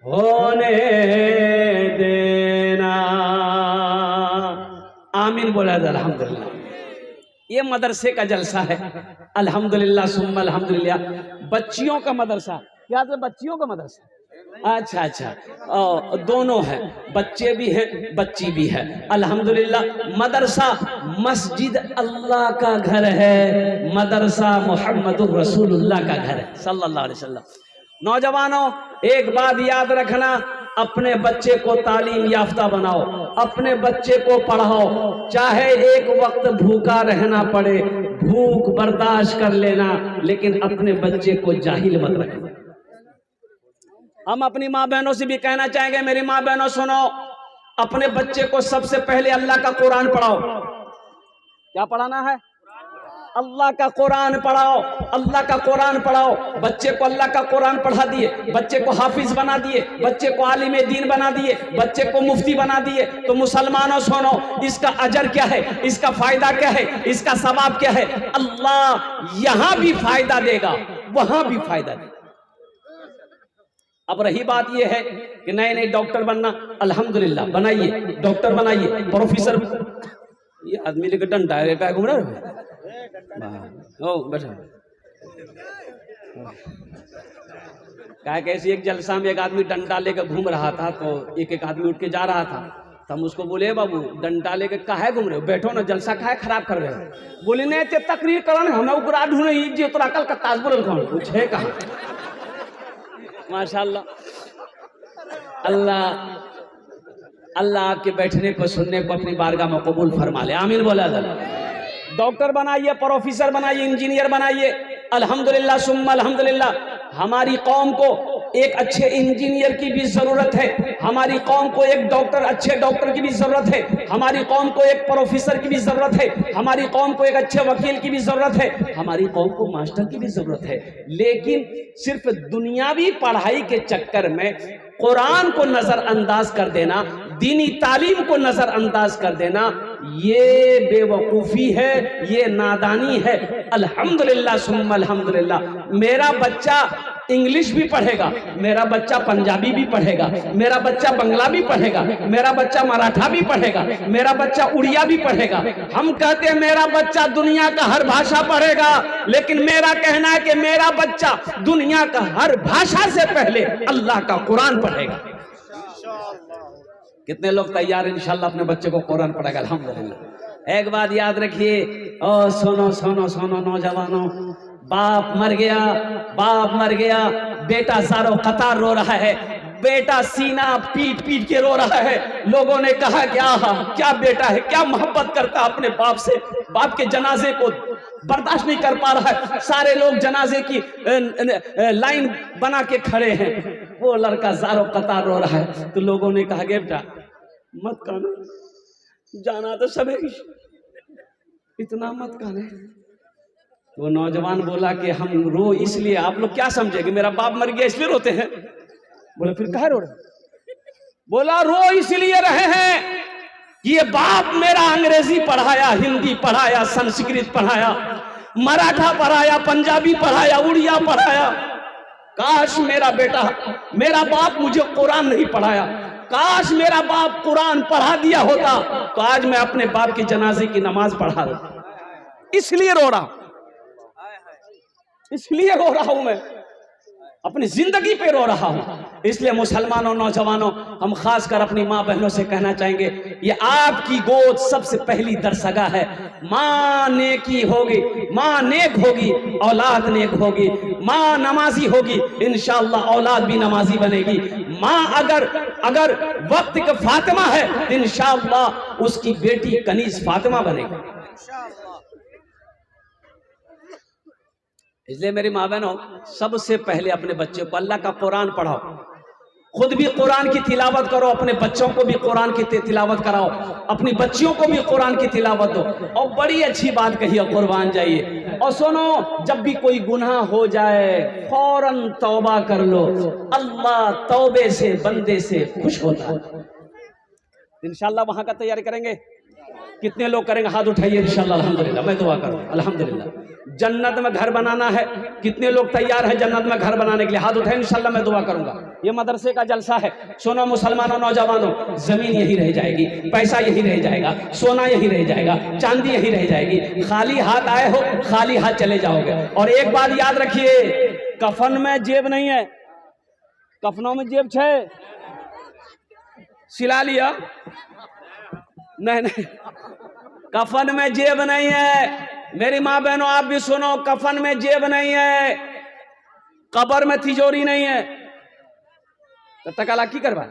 होने देना। आमीन बोला अल्हम्दुलिल्लाह। ये मदरसे का जलसा है अल्हम्दुलिल्लाह सुम्मा अल्हम्दुलिल्लाह। बच्चियों का मदरसा, क्या तो बच्चियों का मदरसा, अच्छा अच्छा, दोनों है, बच्चे भी हैं बच्ची भी है अल्हम्दुलिल्लाह। मदरसा मस्जिद अल्लाह का घर है, मदरसा मोहम्मदुर रसूलुल्लाह का घर है सल्लल्लाहु अलैहि वसल्लम। नौजवानों एक बात याद रखना, अपने बच्चे को तालीम याफ्ता बनाओ, अपने बच्चे को पढ़ाओ, चाहे एक वक्त भूखा रहना पड़े भूख बर्दाश्त कर लेना, लेकिन अपने बच्चे को जाहिल मत रखना। हम अपनी माँ बहनों से भी कहना चाहेंगे, मेरी माँ बहनों सुनो, अपने बच्चे को सबसे पहले अल्लाह का कुरान पढ़ाओ। क्या पढ़ाना है? अल्लाह का कुरान पढ़ाओ, अल्लाह का कुरान पढ़ाओ। बच्चे को अल्लाह का कुरान पढ़ा दिए, बच्चे को हाफिज बना दिए, बच्चे को आलिम दीन बना दिए, बच्चे को मुफ्ती बना दिए, तो मुसलमानों सुनो, इसका अजर क्या है, इसका फायदा क्या है, इसका सवाब क्या है? अल्लाह यहां भी फायदा देगा, वहां भी फायदा देगा। अब रही बात यह है कि नए नए डॉक्टर बनना, अल्हम्दुलिल्लाह बनाइए, डॉक्टर बनाइए, प्रोफेसर। ये आदमी लेकर डंडा है घूम रहा है, बैठा क्या कैसी। एक जलसा में एक आदमी डंडा लेकर घूम रहा था, तो एक एक आदमी उठ के जा रहा था, तो हम उसको बोले, बाबू डंडा लेकर काहे घूम रहे हो, बैठो ना, जलसा काहे खराब कर रहे हो। बोले नहीं ते तकरीर करो ना, हमें उकरा ढूंढे जो तोरा कल का ताज बोल कौन कुछ है कहा। माशाअल्लाह, अल्लाह अल्लाह आपके बैठने को सुनने को अपनी बारगाह में कबूल फरमा ले। आमीन बोला। डॉक्टर बनाइए, प्रोफेसर बनाइए, इंजीनियर बनाइए, अल्हम्दुलिल्लाह सुम्मा अल्हम्दुलिल्लाह। हमारी कौम को एक अच्छे इंजीनियर की भी जरूरत है, हमारी कौम को एक डॉक्टर, अच्छे डॉक्टर की भी जरूरत है, हमारी कौम को एक प्रोफेसर की भी जरूरत है, हमारी कौम को एक अच्छे वकील की भी जरूरत है, हमारी कौम को मास्टर की भी जरूरत है। लेकिन सिर्फ दुनियावी पढ़ाई के चक्कर में कुरान को नजरअंदाज कर देना, दीनी तालीम को नजरअंदाज कर देना, ये बेवकूफ़ी है, ये नादानी है। अल्हम्दुलिल्लाह सुम्मा अल्हम्दुलिल्लाह। मेरा बच्चा इंग्लिश भी पढ़ेगा, मेरा बच्चा पंजाबी भी पढ़ेगा, मेरा बच्चा बंगला भी पढ़ेगा, मेरा बच्चा मराठा भी पढ़ेगा, मेरा बच्चा उड़िया भी पढ़ेगा। हम कहते हैं मेरा बच्चा दुनिया का हर भाषा पढ़ेगा, लेकिन मेरा कहना है कि मेरा बच्चा दुनिया का हर भाषा से पहले अल्लाह का कुरान पढ़ेगा। कितने लोग तैयार हैं इंशाअल्लाह अपने बच्चे को कुरान पढ़ेगा? अल्हम्दुलिल्लाह। एक बात याद रखिए, और सुनो सुनो सुनो नौजवानों, बाप मर गया, बाप मर गया, बेटा ज़ारो कतार रो रहा है, बेटा सीना पीट पीट के रो रहा है। लोगों ने कहा कि आहा क्या बेटा है, क्या मोहब्बत करता अपने बाप से, बाप के जनाजे को बर्दाश्त नहीं कर पा रहा है। सारे लोग जनाजे की लाइन बना के खड़े हैं, वो लड़का ज़ारो कतार रो रहा है। तो लोगों ने कहा कि बेटा मत कानो, जाना तो सब है, इतना मत काने। वो नौजवान बोला कि हम रो इसलिए, आप लोग क्या समझे कि मेरा बाप मर गया इसलिए रोते हैं? बोले फिर कहाँ रो रहे? बोला रो इसलिए रहे हैं कि ये बाप मेरा अंग्रेजी पढ़ाया, हिंदी पढ़ाया, संस्कृत पढ़ाया, मराठा पढ़ाया, पंजाबी पढ़ाया, उड़िया पढ़ाया। काश मेरा बेटा, मेरा बाप मुझे कुरान नहीं पढ़ाया, काश मेरा बाप कुरान पढ़ा दिया होता तो आज मैं अपने बाप की जनाजे की नमाज पढ़ा रहा। इसलिए रो रहा, इसलिए रो रहा हूं, मैं अपनी जिंदगी पे रो रहा हूं। इसलिए मुसलमानों, नौजवानों, हम खास कर अपनी माँ बहनों से कहना चाहेंगे, ये आपकी गोद सबसे पहली दरसगा है। माँ नेकी होगी, माँ नेक होगी, औलाद नेक होगी। माँ नमाजी होगी, इंशाअल्लाह औलाद भी नमाजी बनेगी। माँ अगर वक्त का फातिमा है तो इंशाअल्लाह उसकी बेटी कनीज फातिमा बनेगी। इसलिए मेरी माँ बहनों, सबसे पहले अपने बच्चों को अल्लाह का कुरान पढ़ाओ, खुद भी कुरान की तिलावत करो, अपने बच्चों को भी कुरान की तिलावत कराओ, अपनी बच्चियों को भी कुरान की तिलावत दो। और बड़ी अच्छी बात कही है, कुर्बान जाइए। और सुनो, जब भी कोई गुनाह हो जाए फौरन तौबा कर लो, अल्लाह तौबे से बंदे से खुश होता है। इंशाल्लाह वहां का तैयारी करेंगे, कितने लोग करेंगे? हाथ उठाइए। इंशाल्लाह, अल्हम्दुलिल्लाह, मैं दुआ करूँ। अल्हम्दुलिल्लाह, जन्नत में घर बनाना है, कितने लोग तैयार हैं जन्नत में घर बनाने के लिए? हाथ उठाएं, इंशाल्लाह मैं दुआ करूंगा। ये मदरसे का जलसा है। सुनो मुसलमानों, नौजवानों, जमीन यही रह जाएगी, पैसा यही रह जाएगा, सोना यही रह जाएगा, चांदी यही रह जाएगी। खाली हाथ आए हो, खाली हाथ चले जाओगे। और एक बात याद रखिए, कफन में जेब नहीं है, कफनों में जेब छे, सिला लिया? नहीं, कफन में जेब नहीं है। मेरी माँ बहनों, आप भी सुनो, कफन में जेब नहीं है, कब्र में तिजोरी नहीं है, तो तकाला की करवा?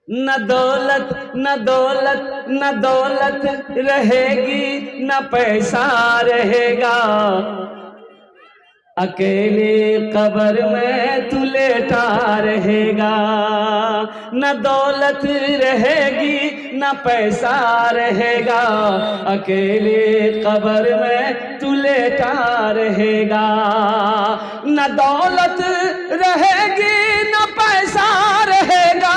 न दौलत न दौलत न दौलत रहेगी, न पैसा रहेगा, अकेले कब्र में तू लेटा रहेगा। न दौलत रहेगी, न पैसा रहेगा, अकेले कब्र में तू लेटा रहेगा। न दौलत रहेगी, न पैसा रहेगा,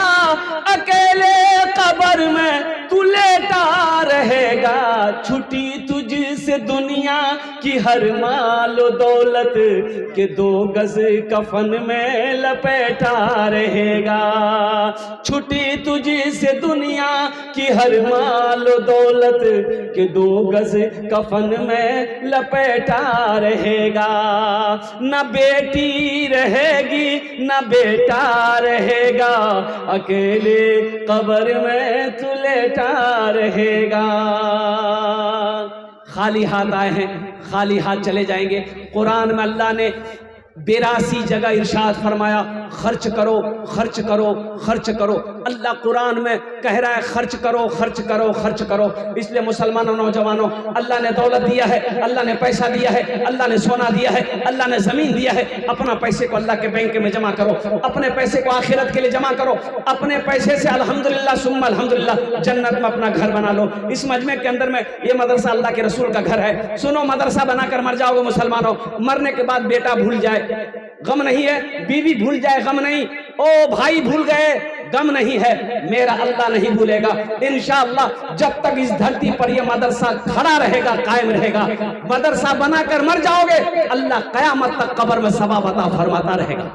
अकेले कब्र में तू लेटा रहेगा। छुट्टी तुझसे दुनिया की हर माल दौलत के 2 गज कफन में लपेटा रहेगा। छुट्टी तुझसे दुनिया की हर माल दौलत के 2 गज कफन में लपेटा रहेगा। न बेटी रहेगी, न बेटा रहेगा, अकेले कब्र में तू लेटा रहेगा। खाली हाथ आए हैं, खाली हाथ चले जाएंगे। कुरान में अल्लाह ने 82 जगह इरशाद फरमाया, खर्च करो, खर्च करो, खर्च करो। अल्लाह कुरान में कह रहा है खर्च करो, खर्च करो, खर्च करो। इसलिए मुसलमानों, नौजवानों, अल्लाह ने दौलत दिया है, अल्लाह ने पैसा दिया है, अल्लाह ने सोना दिया है, अल्लाह ने जमीन दिया है। अपना पैसे को अल्लाह के बैंक में जमा करो, अपने पैसे को आखिरत के लिए जमा करो। अपने पैसे से अल्हम्दुलिल्लाह सुम्मा अल्हम्दुलिल्लाह जन्नत में अपना घर बना लो। इस मजमे के अंदर में ये मदरसा अल्लाह के रसूल का घर है। सुनो, मदरसा बनाकर मर जाओगे मुसलमानों, मरने के बाद बेटा भूल जाए गम नहीं है, बीवी भूल जाए गम नहीं, ओ भाई भूल गए गम नहीं है, मेरा अल्लाह नहीं भूलेगा इंशाअल्लाह। जब तक इस धरती पर यह मदरसा खड़ा रहेगा, कायम रहेगा, मदरसा बनाकर मर जाओगे, अल्लाह कयामत तक कब्र में सवाब अता फरमाता रहेगा।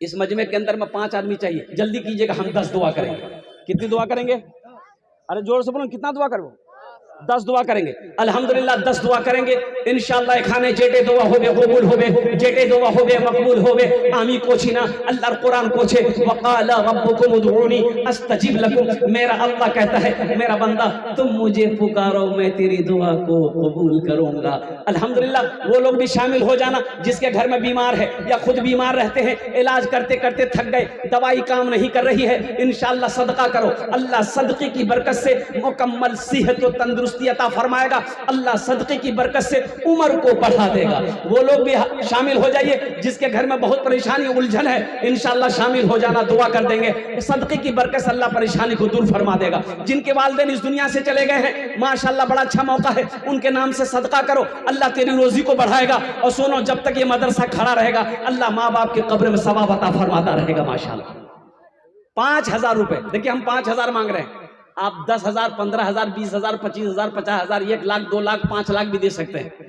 इस मजमे के अंदर में 5 आदमी चाहिए, जल्दी कीजिएगा, हम 10 दुआ करेंगे। कितनी दुआ करेंगे? अरे जोर से बोलो, कितना दुआ करो? 10 दुआ करेंगे अल्हम्दुलिल्लाह, 10 दुआ करेंगे इंशाअल्लाह। खाने जेटे दुआ होबे कबूल होबे, जेटे दुआ होबे मकबूल होबे। आमी कोची ना अल्लाह कुरान कोचे वक़ाला रब्बुकुम उदऊनी अस्तजिब लकुम। मेरा अल्लाह कहता है मेरा बंदा तुम मुझे पुकारो मैं तेरी दुआ को कबूल करूंगा। अल्हम्दुलिल्लाह, वो लोग भी शामिल हो जाना जिसके घर में बीमार है या खुद बीमार रहते हैं, इलाज करते करते थक गए, दवाई काम नहीं कर रही है, इंशाअल्लाह सदका करो। अल्लाह सदक़े की बरकत से मुकम्मल सेहत और तंदुरुस्ती अता फरमाएगा। अल्लाह सदक़े की बरकत से उम्र को बढ़ा देगा। वो लोग भी शामिल हो जाइए जिसके घर में बहुत परेशानी उलझन है, इंशाअल्लाह शामिल हो जाना, दुआ कर देंगे। सदक़े की बरकत से अल्लाह परेशानी को दूर फरमा देगा। जिनके वालिदैन इस दुनिया से चले गए हैं माशाअल्लाह बड़ा अच्छा मौका है, उनके नाम से सदका करो, अल्लाह तेरी रोजी को बढ़ाएगा। और सुनो, जब तक ये मदरसा खड़ा रहेगा अल्लाह माँ बाप के कब्र में सवाब अता फरमाता रहेगा माशाअल्लाह। 5,000 रुपए, देखिए हम 5,000 मांग रहे हैं, आप 10,000, 15,000, 20,000, 25,000, 50,000, 1 लाख, 2 लाख, 5 लाख भी दे सकते हैं।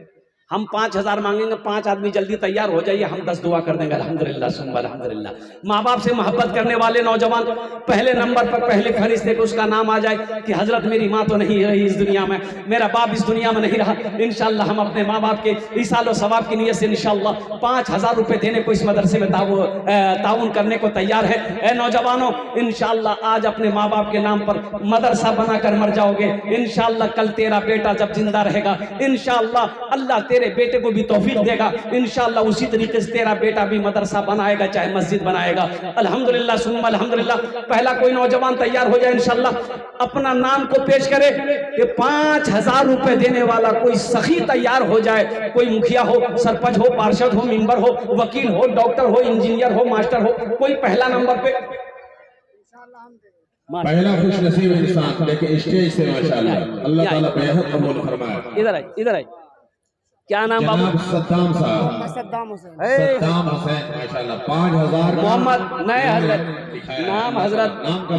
हम 5,000 मांगेंगे, 5 आदमी जल्दी तैयार हो जाइए, हम 10 दुआ कर देंगे अल्हम्दुलिल्लाह सुम्मा अल्हम्दुलिल्लाह। माँ बाप से मोहब्बत करने वाले नौजवान पहले नंबर पर पहले फरिश्ते को उसका नाम आ जाए कि हजरत मेरी माँ तो नहीं रही इस दुनिया में, मेरा बाप इस दुनिया में नहीं रहा, इंशाअल्लाह हम अपने माँ बाप के ईसाल और सवाब की नीयत से इंशाअल्लाह 5,000 रुपये देने को इस मदरसे में ताउन करने को तैयार है। ए नौजवानों, इंशाअल्लाह आज अपने माँ बाप के नाम पर मदरसा बनाकर मर जाओगे, इंशाअल्लाह कल तेरा बेटा जब जिंदा रहेगा इंशाअल्लाह अल्लाह तेरे बेटे को भी तौफीक देगा, इंशाअल्लाह उसी तरीके से तेरा बेटा भी मदरसा बनाएगा, चाहे मस्जिद बनाएगा। अल्हम्दुलिल्लाह सुम्मा अल्हम्दुलिल्लाह। पहला कोई नौजवान तैयार हो जाए इंशाअल्लाह, अपना नाम को पेश करे कि 5,000 रुपए देने वाला कोई सखी तैयार हो जाए, कोई मुखिया हो, सरपंच हो, पार्षद हो, मेंबर हो, वकील हो, डॉक्टर हो, इंजीनियर हो, मास्टर हो, कोई पहला नंबर पे पहला खुश नसीब इंसान लेकिन स्टेज से माशाअल्लाह अल्लाह ताला बेहद कबूल फरमाए। इधर आए क्या नाम बाबू? सद्दाम साहब, सद्दाम हुसैन माशाअल्लाह 5,000। मोहम्मद नए हजरत नाम हजरत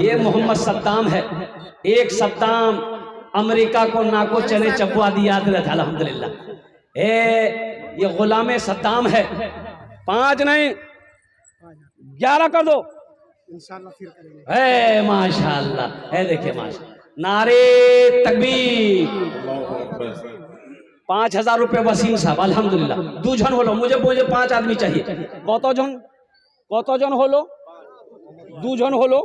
ये मोहम्मद सद्दाम है। एक सद्दाम अमेरिका को नाको चले चबुआ दिया अल्हम्दुलिल्लाह। ये गुलाम सद्दाम है। 5 नहीं 11 कर दो इंशाअल्लाह, फिर करेंगे। माशाअल्लाह, है देखिए माशाअल्लाह, नारे तकबीर। 5,000 रुपये वसीम साहब अल्हम्दुलिल्लाह। 2 जन हो लो, मुझे 5 आदमी चाहिए। कत जन हो लो? 2 जन हो लो,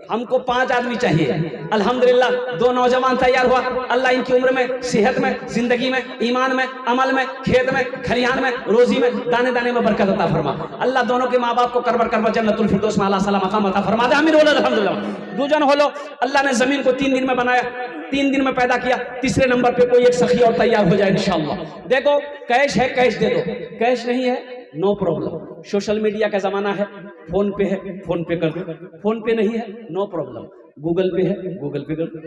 हमको 5 आदमी चाहिए अल्हम्दुलिल्लाह। 2 नौजवान तैयार हुआ, अल्लाह इनकी उम्र में, सेहत में, जिंदगी में, ईमान में, अमल में, खेत में, खलिहान में, रोजी में, दाने दाने में बरकत अता फरमा। अल्लाह दोनों के माँ बाप को करबर करबर जन्नतुल फिरदौस में आला सलाम मकाम अता फरमा दे। आमीन बोलो अल्हम्दुलिल्लाह। 2 जन हो लो, अल्लाह ने जमीन को 3 दिन में बनाया, 3 दिन में पैदा किया, तीसरे नंबर पे कोई एक सखी और तैयार हो जाए इंशाअल्लाह। देखो कैश है, कैश दे दो, कैश नहीं है नो प्रॉब्लम, सोशल मीडिया का जमाना है, फोन पे है फोन पे कर दो, फोन पे नहीं है नो प्रॉब्लम, गूगल पे है गूगल पे कर दो,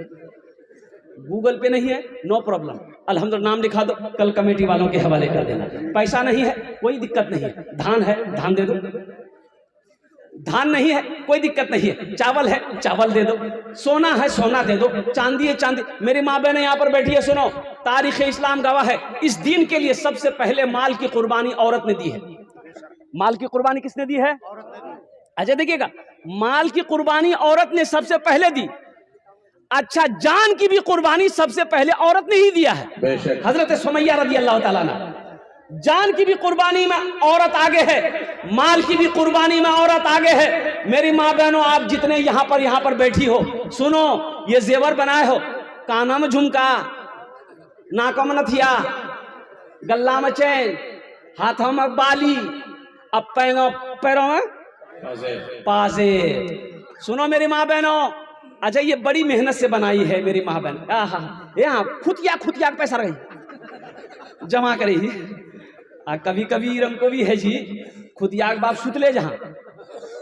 गूगल पे नहीं है नो प्रॉब्लम अल्हम्दुलिल्लाह, नाम लिखा दो, कल कमेटी वालों के हवाले कर देना। पैसा नहीं है कोई दिक्कत नहीं है, धान है धान दे दो, धान नहीं है कोई दिक्कत नहीं है, चावल है चावल दे दो, सोना है सोना दे दो, चांदी है चांदी। मेरी माँ बहनें यहाँ पर बैठी है, सुनो, तारीख इस्लाम गवाह है, इस दीन के लिए सबसे पहले माल की कुर्बानी औरत ने दी है। माल की कुर्बानी किसने दी है? अच्छा देखिएगा, माल की कुर्बानी औरत ने सबसे पहले दी। अच्छा, जान की भी कुर्बानी सबसे पहले औरत ने ही दिया है। हजरत सुमैया रज़ी अल्लाह ताला अन्हा, जान की भी कुर्बानी में औरत आगे है, माल की भी कुर्बानी में औरत आगे है। मेरी माँ बहनों, आप जितने यहाँ पर बैठी हो, सुनो, ये जेवर बनाए हो, काना में झुमका, नाकों में नथिया, गल्ला में चैन, हाथों में बाली, अब पैरों में पाजे। सुनो मेरी माँ बहनों, अच्छा ये बड़ी मेहनत से बनाई है मेरी माँ बहन, यहाँ खुतिया पैसा रही जमा करी। कभी कभी रंग को भी है जी, खुदिया बाप सुतले जहां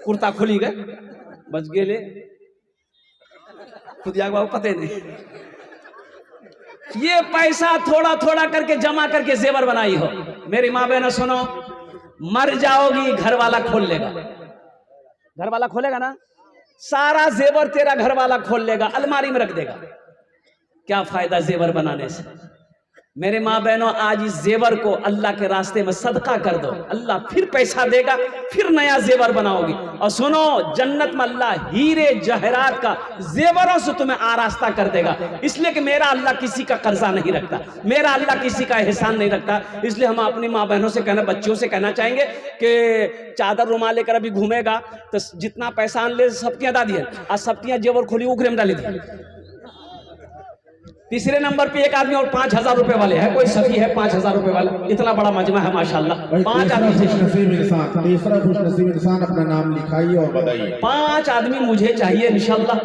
कुर्ता खोली गए बच गेले, खुदिया बाप पते नहीं, ये पैसा थोड़ा थोड़ा करके जमा करके जेवर बनाई हो। मेरी माँ बहनों सुनो, मर जाओगी घर वाला खोल लेगा, घर वाला खोलेगा ना, सारा जेवर तेरा घर वाला खोल लेगा, अलमारी में रख देगा। क्या फायदा जेवर बनाने से? मेरे माँ बहनों, आज इस जेवर को अल्लाह के रास्ते में सदका कर दो, अल्लाह फिर पैसा देगा, फिर नया जेवर बनाओगी। और सुनो, जन्नत में अल्लाह हीरे जहरात का जेवरों से तुम्हें आरास्ता कर देगा। इसलिए कि मेरा अल्लाह किसी का कर्जा नहीं रखता, मेरा अल्लाह किसी का एहसान नहीं रखता। इसलिए हम अपनी माँ बहनों से कहना, बच्चियों से कहना चाहेंगे कि चादर रुमाल लेकर अभी घूमेगा तो जितना पैसा आन ले सबकियाँ दा दिए, आज सबकियाँ जेवर खोली उघरे में डाली दी। तीसरे नंबर पे एक आदमी और 5,000 रुपए वाले है, कोई सखी है 5,000 रुपए वाला, इतना बड़ा मजमा है माशाल्लाह। 5 आदमी, तीसरा खुशनसीब इंसान अपना नाम लिखाइए और बताइए। 5 आदमी मुझे चाहिए इंशाल्लाह।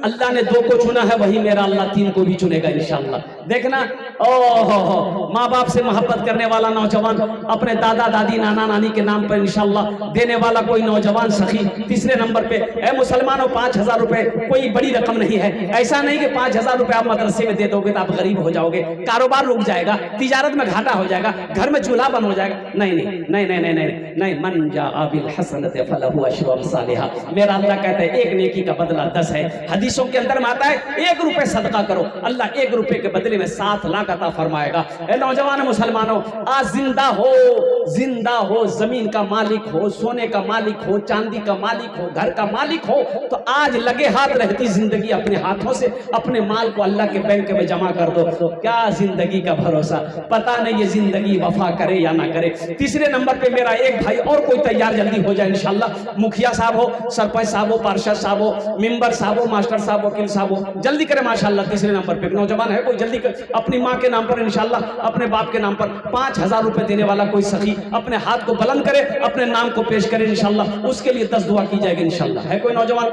अल्लाह ने 2 को चुना है, वही मेरा अल्लाह 3 को भी चुनेगा इंशाल्लाह। देखना, ओहो, माँ बाप से मोहब्बत करने वाला नौजवान, अपने दादा दादी नाना नानी के नाम पर इंशाल्लाह देने वाला कोई नौजवान सखी। तीसरे नंबर पे, ए मुसलमानों, 5,000 रुपए कोई बड़ी रकम नहीं है। ऐसा नहीं कि 5,000 रुपए आप मदरसे में दे दोगे तो आप गरीब हो जाओगे, कारोबार रुक जाएगा, तिजारत में घाटा हो जाएगा, घर में चूल्हा बंद हो जाएगा। नहीं नहीं नहीं नहीं नहीं नहीं नहीं, मन जा बिल हसनत फलहु अशरु अमसालिहा। मेरा अल्लाह कहता है 1 नेकी का बदला 10 है। हदीसों के अंदर में आता है 1 रुपए सदका करो, अल्लाह 1 रुपए के बदले में 7 लाख अता फरमाएगा। ए नौजवान मुसलमानों, आज जिंदा हो, जमीन का मालिक हो, सोने का मालिक हो, चांदी का मालिक हो, घर का मालिक हो, तो आज लगे हाथ रहती जिंदगी अपने हाथों से अपने माल को अल्लाह के बैंक में जमा कर दो। तो क्या जिंदगी का भरोसा, पता नहीं ये जिंदगी वफा करे या ना करे। तीसरे नंबर पे मेरा एक भाई और कोई तैयार जल्दी हो जाए इंशाल्लाह। मुखिया साहब हो, सरपंच साहब हो, पार्षद साहब हो, मेंबर साहब हो, मास्टर साहब, वकील साहब हो, जल्दी करें माशाल्लाह। तीसरे नंबर पे नौजवान है कोई, जल्दी कर, अपनी माँ के नाम पर इंशाल्लाह, अपने बाप के नाम पर 5,000 रुपए देने वाला कोई सखी अपने हाथ को बुलंद करे, अपने नाम को पेश करे इंशाल्लाह, उसके लिए 10 दुआ की जाएगी इंशाल्लाह। है कोई नौजवान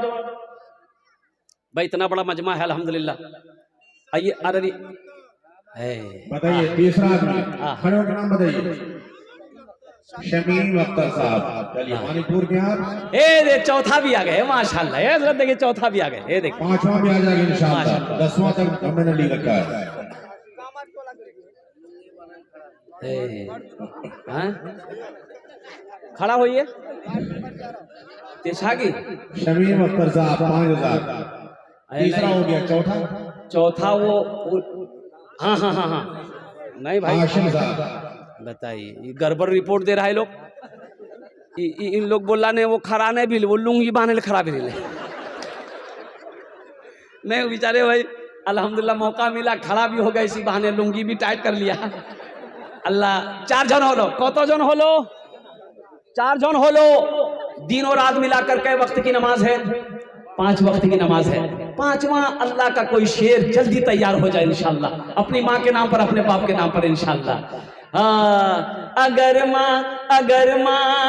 भाई? इतना बड़ा मजमा है अल्हम्दुलिल्लाह। आइए, अरे बताइए तीसरा आदमी, खड़े होकर नाम बताइए। शमीम अख्तर साहब, चलिए मणिपुर के आप। ए चौथा भी आ गए माशाल्लाह। ये हजरत देखिए, चौथा भी आ गए। ये देखिए, 5वां भी आ जाएगा इंशाल्लाह। 10वां तक हमने नहीं रखा है। खड़ा होइए। तेछागी शमीम अख्तर साहब 5,000। तीसरा हो गया, चौथा वो हाँ हाँ हाँ हाँ, नहीं भाई, हाशिम साहब। बताइए, ये गड़बड़ रिपोर्ट दे रहा है लोग। इन लोग बोला नहीं, वो खरा नहीं भी, वो लुंगी बांधे खरा भी नहीं बेचारे भाई। अल्हम्दुलिल्लाह मौका मिला, खड़ा भी हो गया, इसी बहाने लुंगी भी टाइट कर लिया। अल्लाह, 4 जन हो लो, कत जन हो लो? 4 जन हो लो। दिन और रात मिलाकर के वक्त की नमाज है, 5 वक्त की नमाज है। 5वां अल्लाह का कोई शेर जल्दी तैयार हो जाए इंशाल्लाह, अपनी माँ के नाम पर, अपने बाप के नाम पर इंशाल्लाह। हाँ, अगर माँ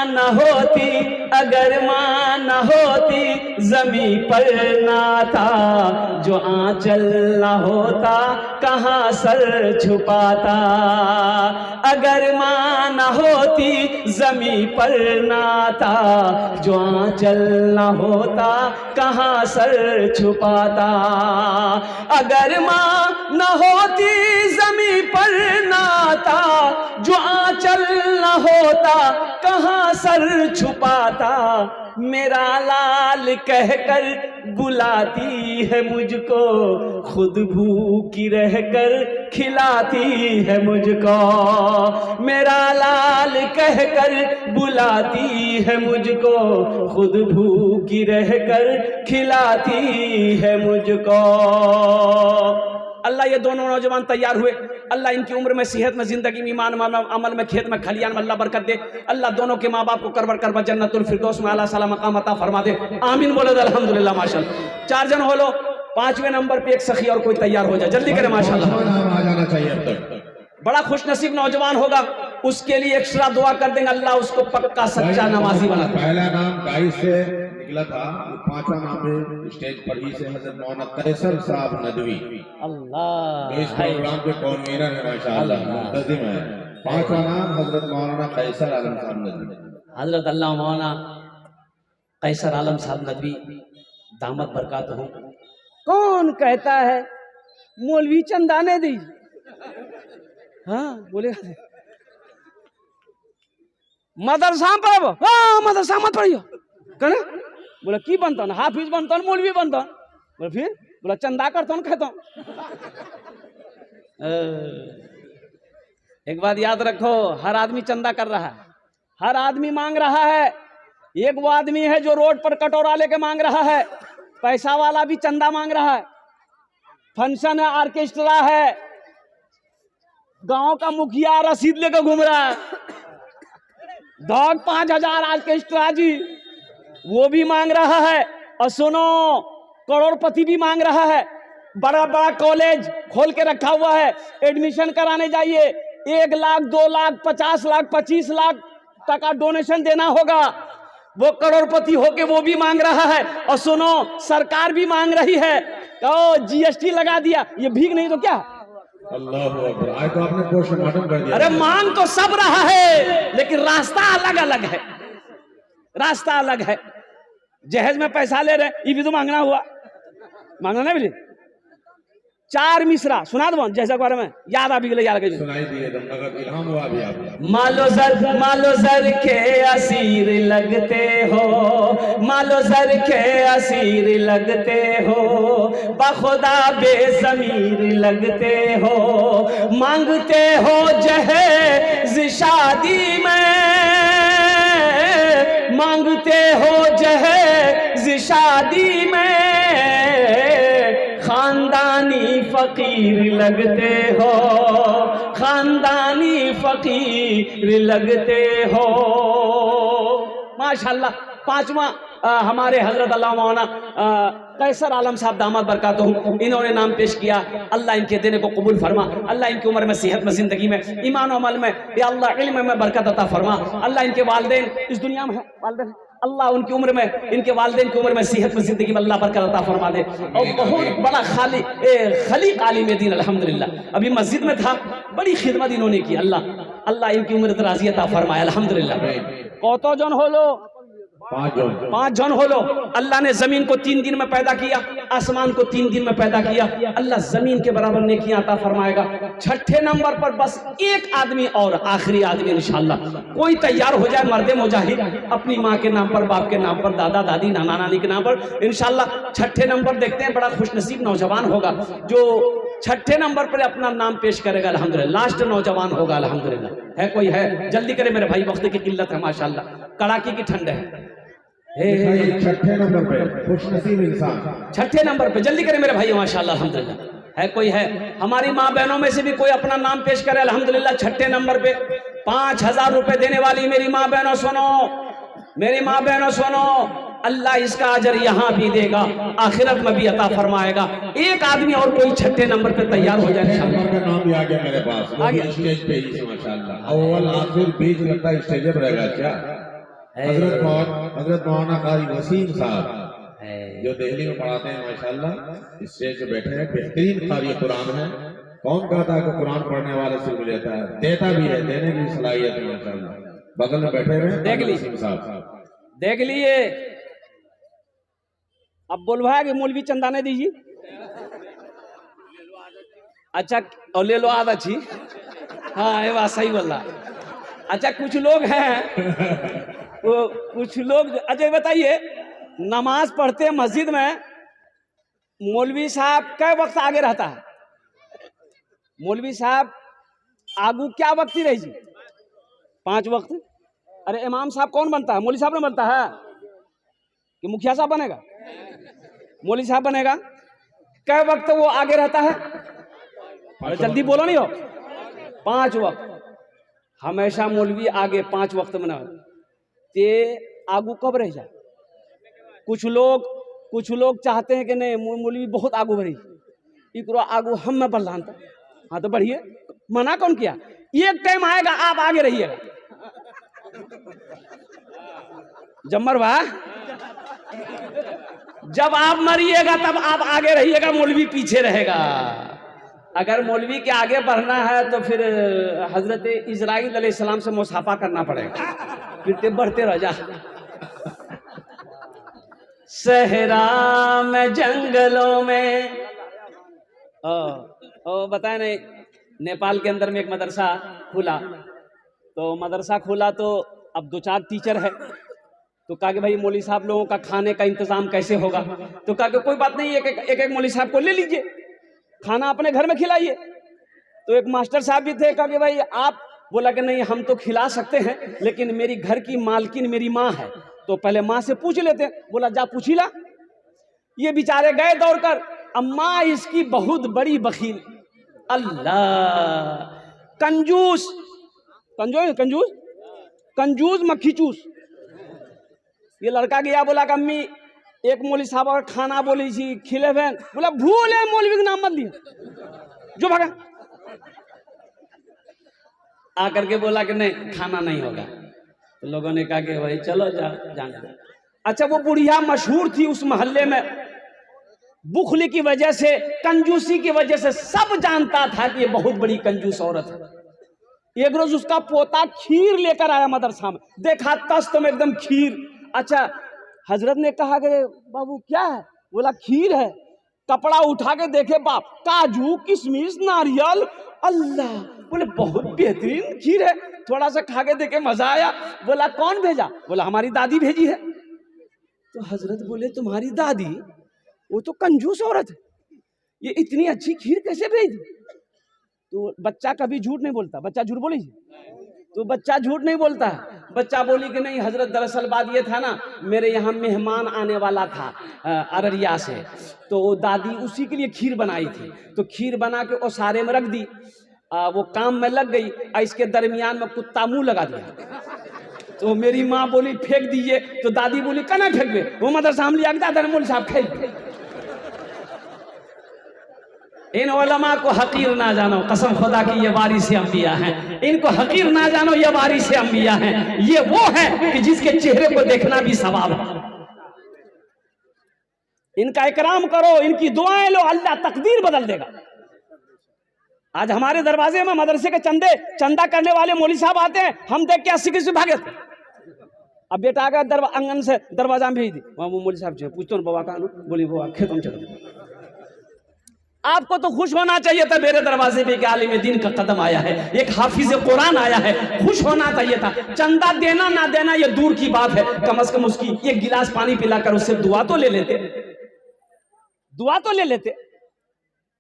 न होती, अगर माँ न होती, जमी पर ना था, जो आंचल न होता, कहाँ सर छुपाता। अगर माँ न होती, जमी पर ना था, जो आंचल न होता, कहाँ सर छुपाता। अगर माँ न होती, जमी पर ना था, जो आंचल न होता, कहाँ सर छुपाता। मेरा लाल कहकर बुलाती है मुझको, खुद भूखी रहकर खिलाती है मुझको। मेरा लाल कहकर बुलाती है मुझको, खुद भूखी रहकर खिलाती है मुझको। अल्लाह ये दोनों नौजवान तैयार हुए, अल्लाह इनकी उम्र में, सेहत में, जिंदगी में, ईमान में, अमल में, खेत में, खलियान में अल्लाह बरकत दे। अल्लाह दोनों के माँ बाप को करबर करबर जन्नतुल फिरदौस में आला साला मकाम अता फरमा दे। आमीन बोले अल्हम्दुलिल्लाह माशाल्लाह। 4 जन हो लो। 5वें नंबर पे एक सखी और कोई तैयार हो जाए, जल्दी करें माशाल्लाह। आ जाना चाहिए अब तक। बड़ा खुशनसीब नौजवान होगा, उसके लिए एक्स्ट्रा दुआ कर देंगे, अल्लाह उसको पक्का सच्चा नमाजी बना दे। पहला नाम गाइस से निकला था, 5वां नाम पे स्टेज पर ही से हजरत मौलाना कैसर साहब नदवी। अल्लाह, इस प्रोग्राम के कॉन्वीनर है माशाअल्लाह, मुंतजिम है। 5वां नाम हजरत मौलाना कैसर आलम साहब नदवी। हजरत अल्लाह मौलाना कैसर आलम साहब नदवी दामत बरकत हो। कौन कहता है मौलवी चंदाने दी? हाँ बोले, मदरसा पढ़ो। हाँ मदरसा मत पढ़ियो, कहने बोला की बनता ना, हाफिज बनता, मौलवी बनता। बोला फिर, बोला चंदा करता कहता। एक बात याद रखो, हर आदमी चंदा कर रहा है, हर आदमी मांग रहा है। एक वो आदमी है जो रोड पर कटोरा लेके मांग रहा है, पैसा वाला भी चंदा मांग रहा है। फंक्शन है, ऑर्केस्ट्रा है, गांव का मुखिया रसीद लेकर घूम रहा है, दौड़ 5000 ऑर्केस्ट्रा जी, वो भी मांग रहा है। और सुनो, करोड़पति भी मांग रहा है। बड़ा बड़ा कॉलेज खोल के रखा हुआ है, एडमिशन कराने जाइए, 1 लाख 2 लाख 50 लाख 25 लाख टका डोनेशन देना होगा। वो करोड़पति होके वो भी मांग रहा है। और सुनो, सरकार भी मांग रही है, कहो जीएसटी लगा दिया, ये भीख नहीं तो क्या? अल्लाह अकबर, आज तो आपने पोस्टमार्टम कर दिया। अरे मांग तो सब रहा है, लेकिन रास्ता अलग अलग है, रास्ता अलग है। जहेज में पैसा ले रहे, ये भी तो मांगना हुआ, मांगना नहीं मिली। 4 मिसरा सुना दो जैसे के बारे में, याद आ भी गए, याद कर सुनाई दिए तुम, अगर इल्हाम हुआ भी आपको। मालो जर के असीर लगते हो, मालो जर के असीर लगते हो, बखुदा बेज़मीर लगते हो, मांगते हो जहेज शादी में, मांगते हो जहेज शादी में, खानदानी फकीर लगते हो, खानदानी फकीर लगते हो। माशाल्लाह। 5वां हमारे हजरत अल्लाह मौलाना कैसर आलम साहब दामद बरकातहू, इन्होंने नाम पेश किया। अल्लाह इनके देने को कबूल फरमा, अल्लाह इनकी उम्र में, सेहत में, जिंदगी में, ईमान और अमल में, या अल्लाह इल्म में बरकत अता फरमा। अल्लाह इनके वालिदैन इस दुनिया में है, वालिदैन अल्लाह उनकी उम्र में, इनके वालिदैन की उम्र में, सेहत में, जिंदगी में अल्लाह बरकत अता फरमा दे। और बहुत बड़ा खलीक आलिम दीन अल्हम्दुलिल्लाह, अभी मस्जिद में था, बड़ी खिदमत इन्होंने की। अल्लाह इनकी उम्र दराज़ी अता फरमाए अल्हम्दुलिल्लाह। कौतो जन हो लो, 5 जन हो लो। अल्लाह ने जमीन को 3 दिन में पैदा किया, आसमान को 3 दिन में पैदा किया। अल्लाह जमीन के बराबर नेकियां अता फरमाएगा। 6ठे नंबर पर बस एक आदमी और आखिरी आदमी इंशाअल्लाह, कोई तैयार हो जाए मर्दे मुजाहिद, अपनी माँ के नाम पर, बाप के नाम पर, दादा दादी नाना नानी के नाम पर इंशाअल्लाह। 6ठे नंबर देखते हैं, बड़ा खुशनसीब नौजवान होगा जो 6ठे नंबर पर अपना नाम पेश करेगा अल्हम्दुलिल्लाह। लास्ट नौजवान होगा अल्हम्दुलिल्लाह। है कोई? है? जल्दी करे मेरे भाई, वक्त की किल्लत है माशाअल्लाह, कड़ाके की ठंड है। 6ठे नंबर पे खुशनसीब इंसान, 6ठे नंबर पे, जल्दी करें मेरे भाई माशाअल्लाह अल्हम्दुलिल्लाह। है कोई? है? हमारी माँ बहनों में से भी कोई अपना नाम पेश करे अल्हम्दुलिल्लाह। 6ठे नंबर पे 5000 रुपए देने वाली मेरी माँ बहनों सुनो, मेरी माँ बहनों सुनो, अल्लाह इसका अजर यहाँ भी देगा, आखिरत में भी अता फरमाएगा। एक आदमी और कोई 6ठे नंबर पे तैयार हो जाए इंशाअल्लाह। का नाम भी आ गया मेरे पास, आ गया स्टेज पे ही माशाअल्लाह। अव्वल आखिर बीच लगता है स्टेज पर रहेगा क्या? हजरत मौलाना कारी वसीम साहब जो दिल्ली में पढ़ाते हैं माशाअल्लाह, स्टेज पे बैठे हैं, बेहतरीन कारी कुरान है। कौन कहता है कि कुरान पढ़ने वाले से मिलता है? देता भी है, देने की सलाहियत है माशाअल्लाह। बगल में बैठे हुए देख लीजिए, देख लिए। अब बोलवा कि मौलवी चंदा नहीं दीजिए, अच्छा और ले लो आधा छी। हाँ ये बात सही बोल रहा। अच्छा कुछ लोग हैं वो, कुछ लोग, अच्छा बताइए, नमाज पढ़ते हैं मस्जिद में, मौलवी साहब कै वक्त आगे रहता है? मौलवी साहब आगू क्या वक्त ही रही जी? 5 वक्त। अरे इमाम साहब कौन बनता है? मौलवी साहब ने बनता है कि मुखिया साहब बनेगा? मौलवी साहब बनेगा। कै वक्त वो आगे रहता है? अरे जल्दी बोलो नहीं हो। 5 वक्त हमेशा मौलवी आगे, 5 वक्त में ना ते आगू कब रह जाए? कुछ लोग चाहते हैं कि नहीं मौलवी बहुत आगू बढ़ी, इकरो आगू हम में बढ़। हाँ तो बढ़िए, मना कौन किया? एक टाइम आएगा आप आगे रहिएगा। जम्मर भाई, जब आप मरिएगा तब आप आगे रहिएगा, मौलवी पीछे रहेगा। अगर मौलवी के आगे बढ़ना है तो फिर हजरत इजराइल अलैहिस्सलाम से मुसाफा करना पड़ेगा, फिर ते बढ़ते रह जा। सहरा में जंगलों में बताए नहीं, नेपाल के अंदर में एक मदरसा खुला, तो मदरसा खुला तो अब 2-4 टीचर है, तो कहा कि भाई मौलवी साहब लोगों का खाने का इंतजाम कैसे होगा? तो कहा कि कोई बात नहीं, एक एक मौलवी साहब को ले लीजिए, खाना अपने घर में खिलाइए। तो एक मास्टर साहब भी थे, कहा कि भाई आप, बोला कि नहीं हम तो खिला सकते हैं लेकिन मेरी घर की मालकिन मेरी माँ है, तो पहले माँ से पूछ लेते हैं। बोला जा पूछ ला। ये बेचारे गए दौड़कर, अम्मा इसकी बहुत बड़ी बखील, अल्लाह, कंजूस, कंजूस कंजूस मक्खी चूस। ये लड़का गया, बोला कि अम्मी एक मौलवी साहब और खाना बोली थी खिले बहन, बोला भूले मौलवी का नाम मत लिया, जो भागा। आकर के बोला कि नहीं खाना नहीं होगा। तो लोगों ने कहा कि भाई चलो जाने दो। अच्छा, वो बुढ़िया मशहूर थी उस मोहल्ले में, बुखली की वजह से, कंजूसी की वजह से सब जानता था कि ये बहुत बड़ी कंजूस औरत है। एक रोज उसका पोता खीर लेकर आया मदरसा में, देखा तस्त में एकदम खीर। अच्छा, हजरत ने कहा कि बाबू क्या है? बोला खीर है। कपड़ा उठा के देखे बाप, काजू किशमिश नारियल, अल्लाह, बोले बहुत बेहतरीन खीर है, थोड़ा सा खा के देखे मजा आया। बोला कौन भेजा? बोला हमारी दादी भेजी है। तो हजरत बोले तुम्हारी दादी? वो तो कंजूस औरत है, ये इतनी अच्छी खीर कैसे भेज? तो बच्चा कभी झूठ नहीं बोलता, बच्चा झूठ बोली? तो बच्चा झूठ नहीं बोलता। बच्चा बोली कि नहीं हजरत, दरअसल बात ये था ना, मेरे यहाँ मेहमान आने वाला था अररिया से, तो दादी उसी के लिए खीर बनाई थी, तो खीर बना के ओसारे में रख दी, वो काम में लग गई, इसके दरमियान में कुत्ता मुंह लगा दिया। तो मेरी माँ बोली फेंक दीजिए, तो दादी बोली कना फेंक दे, वो मदरसा हम लिया दादा मौलवी साहब खाई। इन उलमा को हकीर ना जानो, कसम खुदा की ये वारिस अंबिया हैं। इनको हकीर ना जानो, ये वारिस अंबिया हैं। ये वो है कि जिसके चेहरे को देखना भी सवाब है। इनका इकराम करो, इनकी दुआएं लो, अल्लाह तकदीर बदल देगा। आज हमारे दरवाजे में मदरसे के चंदा करने वाले मौलवी साहब आते हैं, हम देख के 80 से भागे। अब बेटा आ गया आंगन से, दरवाजा में भेज दी, वहां वो मौलवी साहब पूछते बाबा का, बोली वो खेतों में चलो। आपको तो खुश होना चाहिए था, मेरे दरवाजे पे एक आलिम दीन का कदम आया है, एक हाफिज कुरान आया है, खुश होना चाहिए था। चंदा देना ना देना ये दूर की बात है, कम से कम उसकी एक गिलास पानी पिलाकर उससे दुआ तो ले लेते, दुआ तो ले लेते।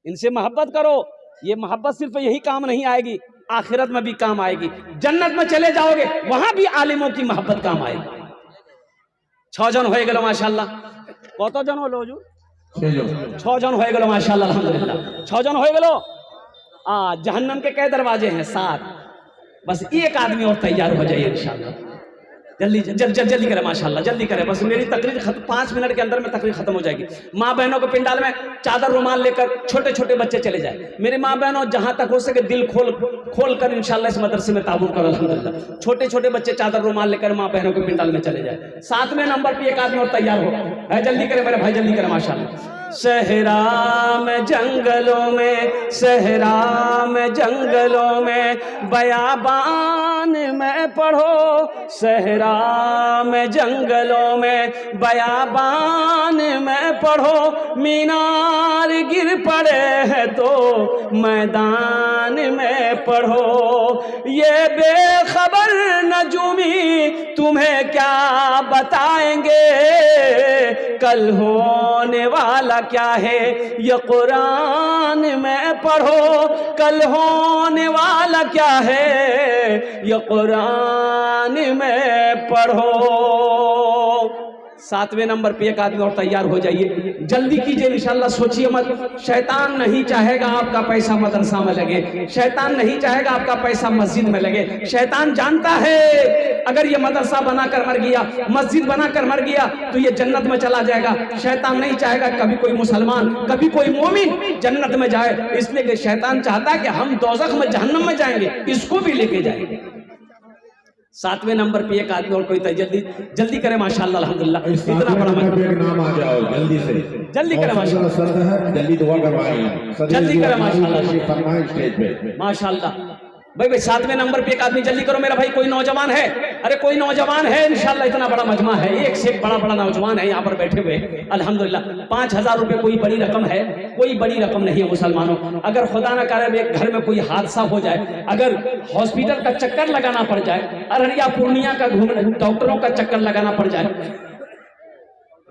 इनसे मोहब्बत करो। ये मोहब्बत सिर्फ यही काम नहीं आएगी, आखिरत में भी काम आएगी। जन्नत में चले जाओगे, वहां भी आलिमों की मोहब्बत काम आएगी। 6 जन हो गए माशाल्लाह। कत जन हलो हुजूर? 6 जन हो गए माशाल्लाह, अल्हम्दुलिल्लाह 6 जन हो गए। जहन्नम के कई दरवाजे हैं? 7। बस एक आदमी और तैयार हो जाइए इंशाल्लाह। जल्दी करें माशाल्लाह, जल्दी करें। बस मेरी तकरीर 5 मिनट के अंदर में तकरीर खत्म हो जाएगी। माँ बहनों को पिंडाल में चादर रुमाल लेकर छोटे छोटे बच्चे चले जाए। मेरी माँ बहनों जहां तक हो सके दिल खोल कर इंशाल्लाह इस मदरसे में ताबूर करो अल्हम्दुलिल्लाह। छोटे छोटे बच्चे चादर रुमाल लेकर माँ बहनों के पिंडाल में चले जाए। 7वें नंबर पे एक आदमी और तैयार हो, जल्दी करें मेरे भाई, जल्दी करें माशाल्लाह। सहरा में जंगलों में, सहरा में जंगलों में, बयाबान में पढ़ो, सहरा में जंगलों में, बयाबान में पढ़ो, मीनार गिर पड़े हैं तो मैदान में पढ़ो। ये बेखबर नजूमी तुम्हें क्या बताएंगे, कल होने वाला क्या है ये कुरान में पढ़ो, कल होने वाला क्या है ये कुरान में पढ़ो। 7वें नंबर पे एक आदमी और तैयार हो जाइए, जल्दी कीजिए इंशाल्लाह। सोचिए मत, शैतान नहीं चाहेगा आपका पैसा मदरसा में लगे, शैतान नहीं चाहेगा आपका पैसा मस्जिद में लगे। शैतान जानता है अगर ये मदरसा बनाकर मर गया, मस्जिद बनाकर मर गया तो ये जन्नत में चला जाएगा। शैतान नहीं चाहेगा कभी कोई मुसलमान, कभी कोई मोमिन जन्नत में जाए, इसलिए कि शैतान चाहता है कि हम दोज़ख में, जहन्नम में जाएंगे, इसको भी लेके जाएंगे। 7वें नंबर पे एक आदमी और कोई जल्दी करे माशाल्लाह अल्हम्दुलिल्लाह। इतना बड़ा नाम आ जाओ जल्दी से, जल्दी करे माशाल्लाह, जल्दी दुआ करवाएं, जल्दी करे माशाल्लाह, फरमाएं स्टेज पे माशाल्लाह। भाई 7वें नंबर पे एक आदमी जल्दी करो मेरा भाई। कोई नौजवान है? अरे कोई नौजवान है इंशाल्लाह? इतना बड़ा मजमा है, एक से एक बड़ा बड़ा नौजवान है यहाँ पर बैठे हुए अल्हम्दुलिल्लाह। 5000 रुपए कोई बड़ी रकम है? कोई बड़ी रकम नहीं है मुसलमानों। अगर खुदा न करे एक घर में कोई हादसा हो जाए, अगर हॉस्पिटल का चक्कर लगाना पड़ जाए, अररिया पूर्णिया का घूमने, डॉक्टरों का चक्कर लगाना पड़ जाए,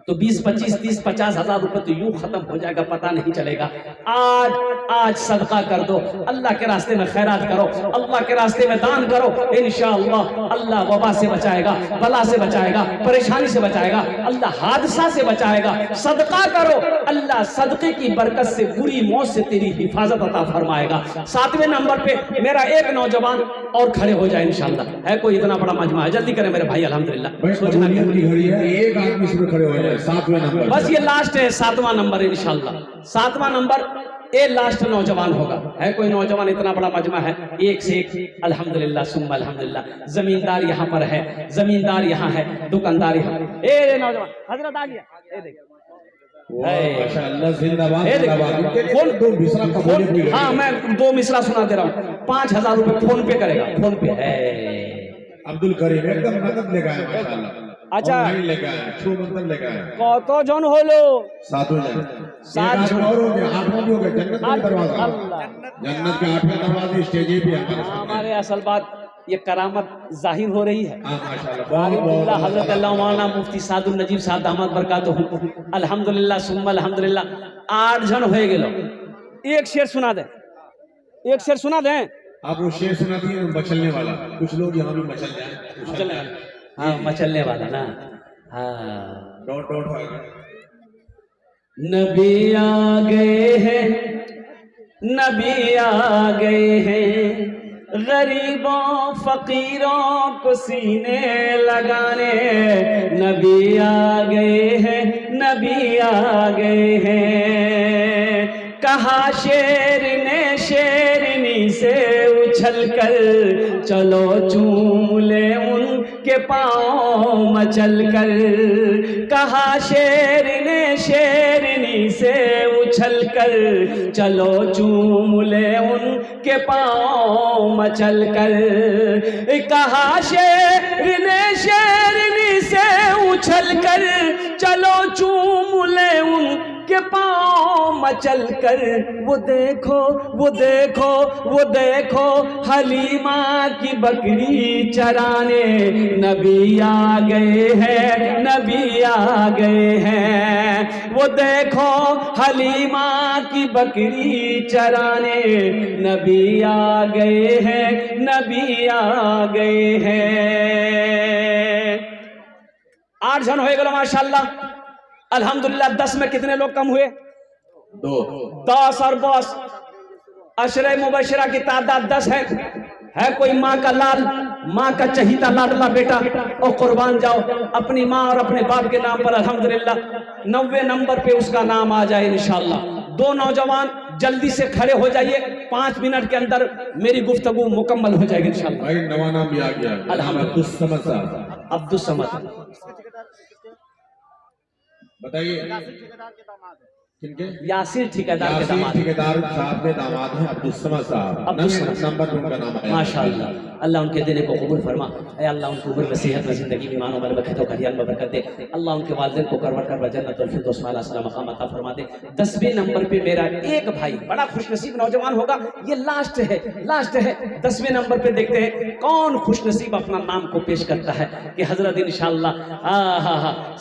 तो 20, 25, 30, 50 हजार रुपए तो यूं खत्म हो जाएगा, पता नहीं चलेगा। आज सदका कर दो, अल्लाह के रास्ते में खैरात करो, अल्लाह के रास्ते में दान करो, इंशाअल्लाह अल्लाह वबा से बचाएगा, बला से बचाएगा, परेशानी से बचाएगा, अल्लाह हादसा से बचाएगा। सदका करो, अल्लाह सदके की बरकत से बुरी मौत से तेरी हिफाजत अता फरमाएगा। 7वें नंबर पे मेरा एक नौजवान और खड़े हो जाए इंशाअल्लाह। है कोई इतना बड़ा मजमा है? जल्दी करें मेरे भाई, अल्हम्दुलिल्लाह। सोचना की घड़ी है, एक आदमी इसमें खड़े हो जाए। 7वें नंबर, बस ये लास्ट है, 7वां नंबर इंशाअल्लाह। 7वां नंबर ये लास्ट नौजवान होगा। है कोई नौजवान? इतना बड़ा मजमा है, एक से एक अल्हम्दुलिल्लाह सुम्मा अल्हम्दुलिल्लाह। जमींदार यहाँ पर है, जमींदार यहाँ है, दुकानदार यहाँ। ए नौजवान हजरत आ गया, ये देख माशाअल्लाह, जिंदाबाद जिंदाबाद। दो मिसरा कबूलियत की घड़ी। हाँ, मैं 2 मिसरा सुना दे रहा हूँ। 5000 रुपए फोन पे करेगा, फोन पे है। अब्दुल करीम एकदम नकद लेगा है माशाअल्लाह। अच्छा, लेगा है, छो मतलब लेगा है। कत जन हलो? 7 हो जाए, 7 और हो गया, 8वां भी हो गया। जन्नत का दरवाजा, अल्लाह, जन्नत के 8वें दरवाजे स्टेज पे हमारे असल बात ये करामत जाहिर हो रही है। माशाअल्लाह, हजरत अल्लामा मुफ्ती सादुल नजीब साहब दामद बरकातहू अल्हम्दुलिल्लाह सुम्मा अल्हम्दुलिल्लाह। 8 जन हो गेलो। एक शेर सुना दे, एक शेर सुना दे। आप वो शेर सुना दिए, मचलने वाला। कुछ लोग यहाँ भी मचल जाए, मचलने वाला। हाँ, मचलने वाला ना। हाँ, डॉट डॉट नबी आ गए हैं, नबी आ गए हैं, गरीबों फकीरों को सीने लगाने। नबी आ गए हैं, नबी आ गए हैं। कहा शेर ने शेरनी से उछल कर, चलो चूम ले उनके पाँव मचल कर। कहा शेर ने शेरनी से उछल कर, चलो चूम ले उनके पाँव मचल कर। कहा शेर ने शेरनी से उछल कर, चलो चूम ले उनके पाँव मचल कर। वो देखो, वो देखो, वो देखो हलीमा की बकरी चराने। नबी आ गए हैं, नबी आ गए हैं। वो देखो हलीमा की बकरी चराने। नबी आ गए हैं, नबी आ गए हैं। 8 जन हो गए माशाअल्लाह अल्हम्दुलिल्लाह। 10 में कितने लोग कम हुए? 2। 10 और 10 अशरे मुबशरा की तादाद 10 है कोई माँ का लाल, माँ का चहीता लाडला बेटा और कुर्बान जाओ अपनी माँ और अपने बाप के नाम पर अल्हम्दुलिल्लाह। 90 नंबर पे उसका नाम आ जाए इंशाअल्लाह। 2 नौजवान जल्दी से खड़े हो जाइए, 5 मिनट के अंदर मेरी गुफ्तगू मुकम्मल हो जाएगी इंशाअल्लाह। भाई नवा नाम भी आ गया, अल्हम्दुलिल्लाह। अब्दुल समद। बताइए किनके? यासिर ठेकेदार के दामाद। ठेकेदार साहब के दामाद हैं अब्दुल समद साहब। नंबर पे उनका नाम है माशाअल्लाह। अल्लाह उनके देने को कबूल फरमा। ऐ अल्लाह उनको उम्र में सेहत में जिंदगी में ईमान और बरकत और खैरियत में बरकत दे। अल्लाह उनके वालिदैन को करवट कर जन्नतुल फिरदौस वाला आला मकाम अता फरमा दे। 10वें नंबर पे मेरा एक भाई बड़ा खुशनसीब नौजवान होगा, ये लास्ट है, लास्ट है। 10वें नंबर पे देखते हैं कौन खुशनसीब अपना नाम को पेश करता है कि हजरत इंशाअल्लाह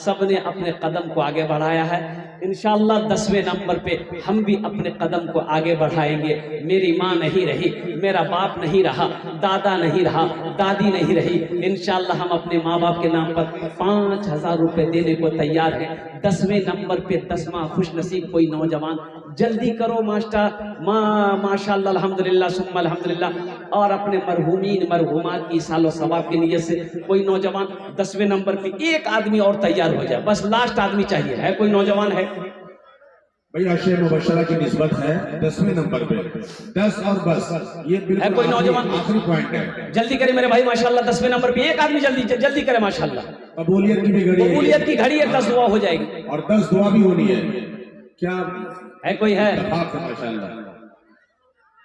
सबने अपने कदम को आगे बढ़ाया है। इंशाअल्लाह 10वें नंबर पे हम भी अपने कदम को आगे बढ़ाएंगे। मेरी माँ नहीं रही, मेरा बाप नहीं रहा, दादा नहीं रहा, दादी नहीं रही। इंशाअल्लाह हम अपने माँ बाप के नाम पर 5000 रुपए देने को तैयार हैं। 10वें नंबर पे 10वां खुशनसीब कोई नौजवान, जल्दी करो मास्टर। माशाअल्लाह अल्हम्दुलिल्लाह सुम्मा अल्हम्दुलिल्लाह। और अपने मरहूमीन मरहूमात की सालो सवाब की नियत से कोई नौजवान 10वें नंबर पे एक आदमी और तैयार हो जाए, बस लास्ट आदमी चाहिए। है कोई नौजवान? है भाई अशरे मुबशरा की निस्बत है 10वें नंबर पे। 10 और बस, ये है कोई नौजवान? आखिरी पॉइंट है। जल्दी करें मेरे भाई माशाअल्लाह। 10वें नंबर पे एक आदमी जल्दी जल्दी करे माशाअल्लाह। कबूलियत की भी घड़ी, कबूलियत की घड़ी है, 10 दुआ हो जाएगी और 10 दुआ भी होनी है। क्या है कोई? है माशाअल्लाह।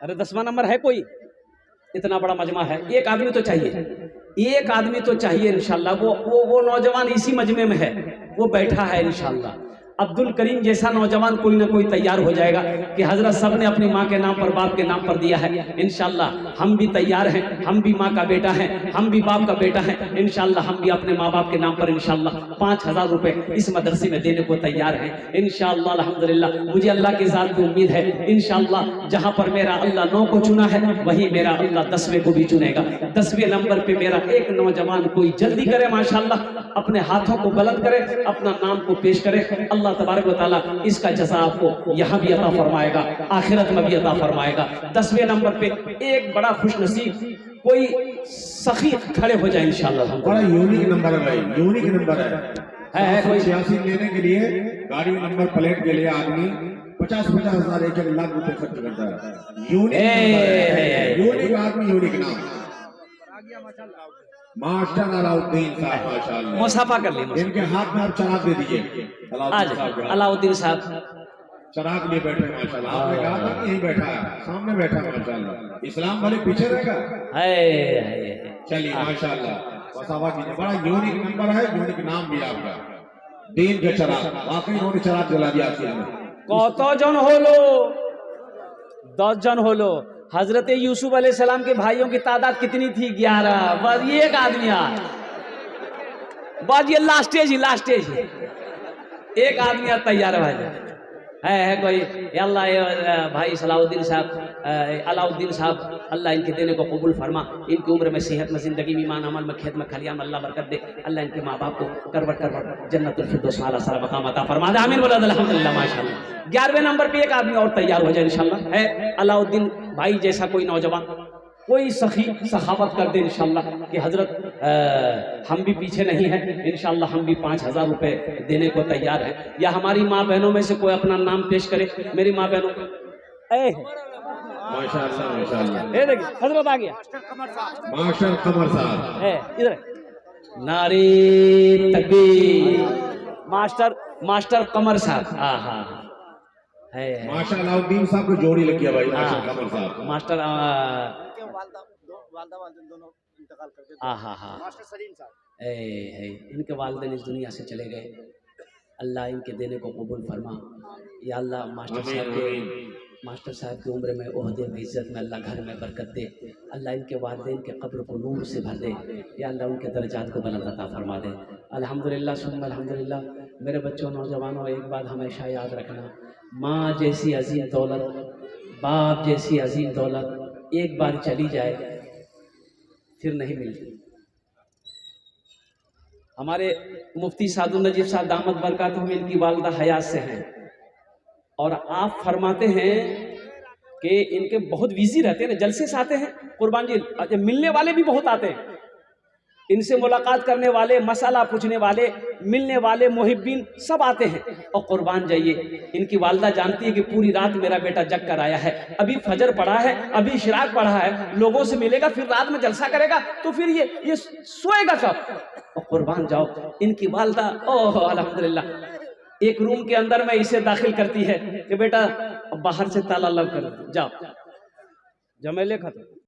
अरे 10वां नंबर है कोई? इतना बड़ा मजमा है, एक आदमी तो चाहिए, एक आदमी तो चाहिए इंशाअल्लाह। वो नौजवान इसी मजमे में है, वो बैठा है इंशाअल्लाह। अब्दुल करीम जैसा नौजवान कोई ना कोई तैयार हो जाएगा कि हजरत सब ने अपनी माँ के नाम पर बाप के नाम पर दिया है। इंशाल्लाह हम भी तैयार हैं, हम भी माँ का बेटा है, हम भी बाप का बेटा है। इंशाल्लाह हम भी अपने माँ बाप के नाम पर इंशाल्लाह 5,000 रुपए इस मदरसे में देने को तैयार हैं इंशाल्लाह। अल्हम्दुलिल्लाह मुझे अल्लाह की ज़ात की उम्मीद है इंशाल्लाह जहाँ पर मेरा अल्लाह 9 को चुना है वही मेरा अल्लाह 10वें को भी चुनेगा। 10वें नंबर पे मेरा एक नौजवान कोई जल्दी करे माशाल्लाह, अपने हाथों को बुलंद करे, अपना नाम को पेश करे। अल्लाह तबारक व तआला इसका जज़ा आपको यहाँ भी अता फरमाएगा, आखिरत में भी अता फरमाएगा। 10वें नंबर पे एक बड़ा खुश नसीब कोई सखी खड़े हो जाए इंशाल्लाह। बड़ा यूनिक नंबर है भाई, यूनिक नंबर है कोई 86 लेने के लिए गाड़ी नंबर प्लेट के लिए आदमी 50-50 हजार 1 लाख रुपए खर्च करता है। यूनिक आदमी, यूनिक नाम मास्टर अलाउद्दीन साहब माशाल्लाह। मुसाफा कर ली, इनके हाथ में आप चराग दे दीजिए। अलाउद्दीन साहब चराग लिए बैठे माशाल्लाह। आपने कहा था कि यहीं बैठा है, सामने बैठा माशाल्लाह। इस्लाम वाले पीछे रहेगा। चलिए माशाल्लाह मुसाफा कीजिए। बड़ा यूनिक नंबर है, यूनिक नाम भी आपका, दीन के चराग। वाकई इन्होंने चराग जला दिया आपके हमें। কত জন হলো? 10 जन होलो। हजरत यूसुफ अलैहिस्सलाम के भाइयों की तादाद कितनी थी? 11। बस ये एक आदमी आ, बस ये लास्ट स्टेज एक आदमी तैयार है भाई है कोई। अल्लाह भाई सलाउद्दीन साहब अलाउद्दीन साहब अल्लाह इनके देने को कबूल फरमा, इनकी उम्र में सेहत में जिंदगी में ईमान अमल में खेत में खलियान में अल्लाह बरकत दे। अल्लाह इनके माँ बाप को करवट जन्नतुल फिरदौस आला सारा मकाम अता फरमा दे। आमीन बोला अल्हम्दुलिल्लाह माशाल्लाह। 11वें नंबर पे एक आदमी और तैयार हो जाए इंशाल्लाह। है अलाउद्दीन भाई जैसा कोई नौजवान कोई सखी सखावत कर दे इंशाल्लाह कि हजरत हम भी पीछे नहीं है इंशाल्लाह, हम भी 5,000 रुपए देने को तैयार है। या हमारी माँ बहनों में से कोई अपना नाम पेश करे। मेरी माँ बहनों माशाल्लाह माशाल्लाह। ये देखिए हजरत आ गया मास्टर कमर साहब है इधर। नारे तकबीर। मास्टर कमर साहब। हाँ है मास्टर अलाउद्दीन साहब को जोड़ी लग गया भाई। मास्टर कमर साहब मास्टर मास्टर सलीम साहब इनके वालिदैन इस दुनिया से चले गए। अल्लाह इनके देने को कबूल फरमा। या अल्लाह मास्टर साहब की उम्र में ओहदे में इज्जत में अल्लाह घर में बरकत दे। अल्लाह इनके वालिदैन के कब्र को नूर से भर दे। या अल्लाह उनके दर्जात को बुलंद अता फरमा दे। अल्हम्दुलिल्लाह सुम्मा अल्हम्दुलिल्लाह। मेरे बच्चों नौजवानों एक बात हमेशा याद रखना, माँ जैसी अजीम दौलत, बाप जैसी अजीम दौलत एक बार चली जाए फिर नहीं मिलती। हमारे मुफ्ती सादुल नजीब साहब दामत बरकातुहुम इनकी वालिदा हयात से हैं और आप फरमाते हैं कि इनके बहुत बिजी रहते हैं ना, जलसे से आते हैं कुर्बान जी, मिलने वाले भी बहुत आते हैं। इनसे मुलाकात करने वाले, मसाला पूछने वाले, मिलने वाले, मुहिब्बीन सब आते हैं। और कुर्बान जाइए इनकी वालिदा जानती है कि पूरी रात मेरा बेटा जग कर आया है, अभी फजर पढ़ा है, अभी इशराक पढ़ा है, लोगों से मिलेगा, फिर रात में जलसा करेगा, तो फिर ये सोएगा कब? और कुर्बान जाओ इनकी वालिदा ओह अल्हम्दुलिल्लाह एक रूम के अंदर में इसे दाखिल करती है कि बेटा बाहर से ताला लग कर जाओ, जमेले खत्म।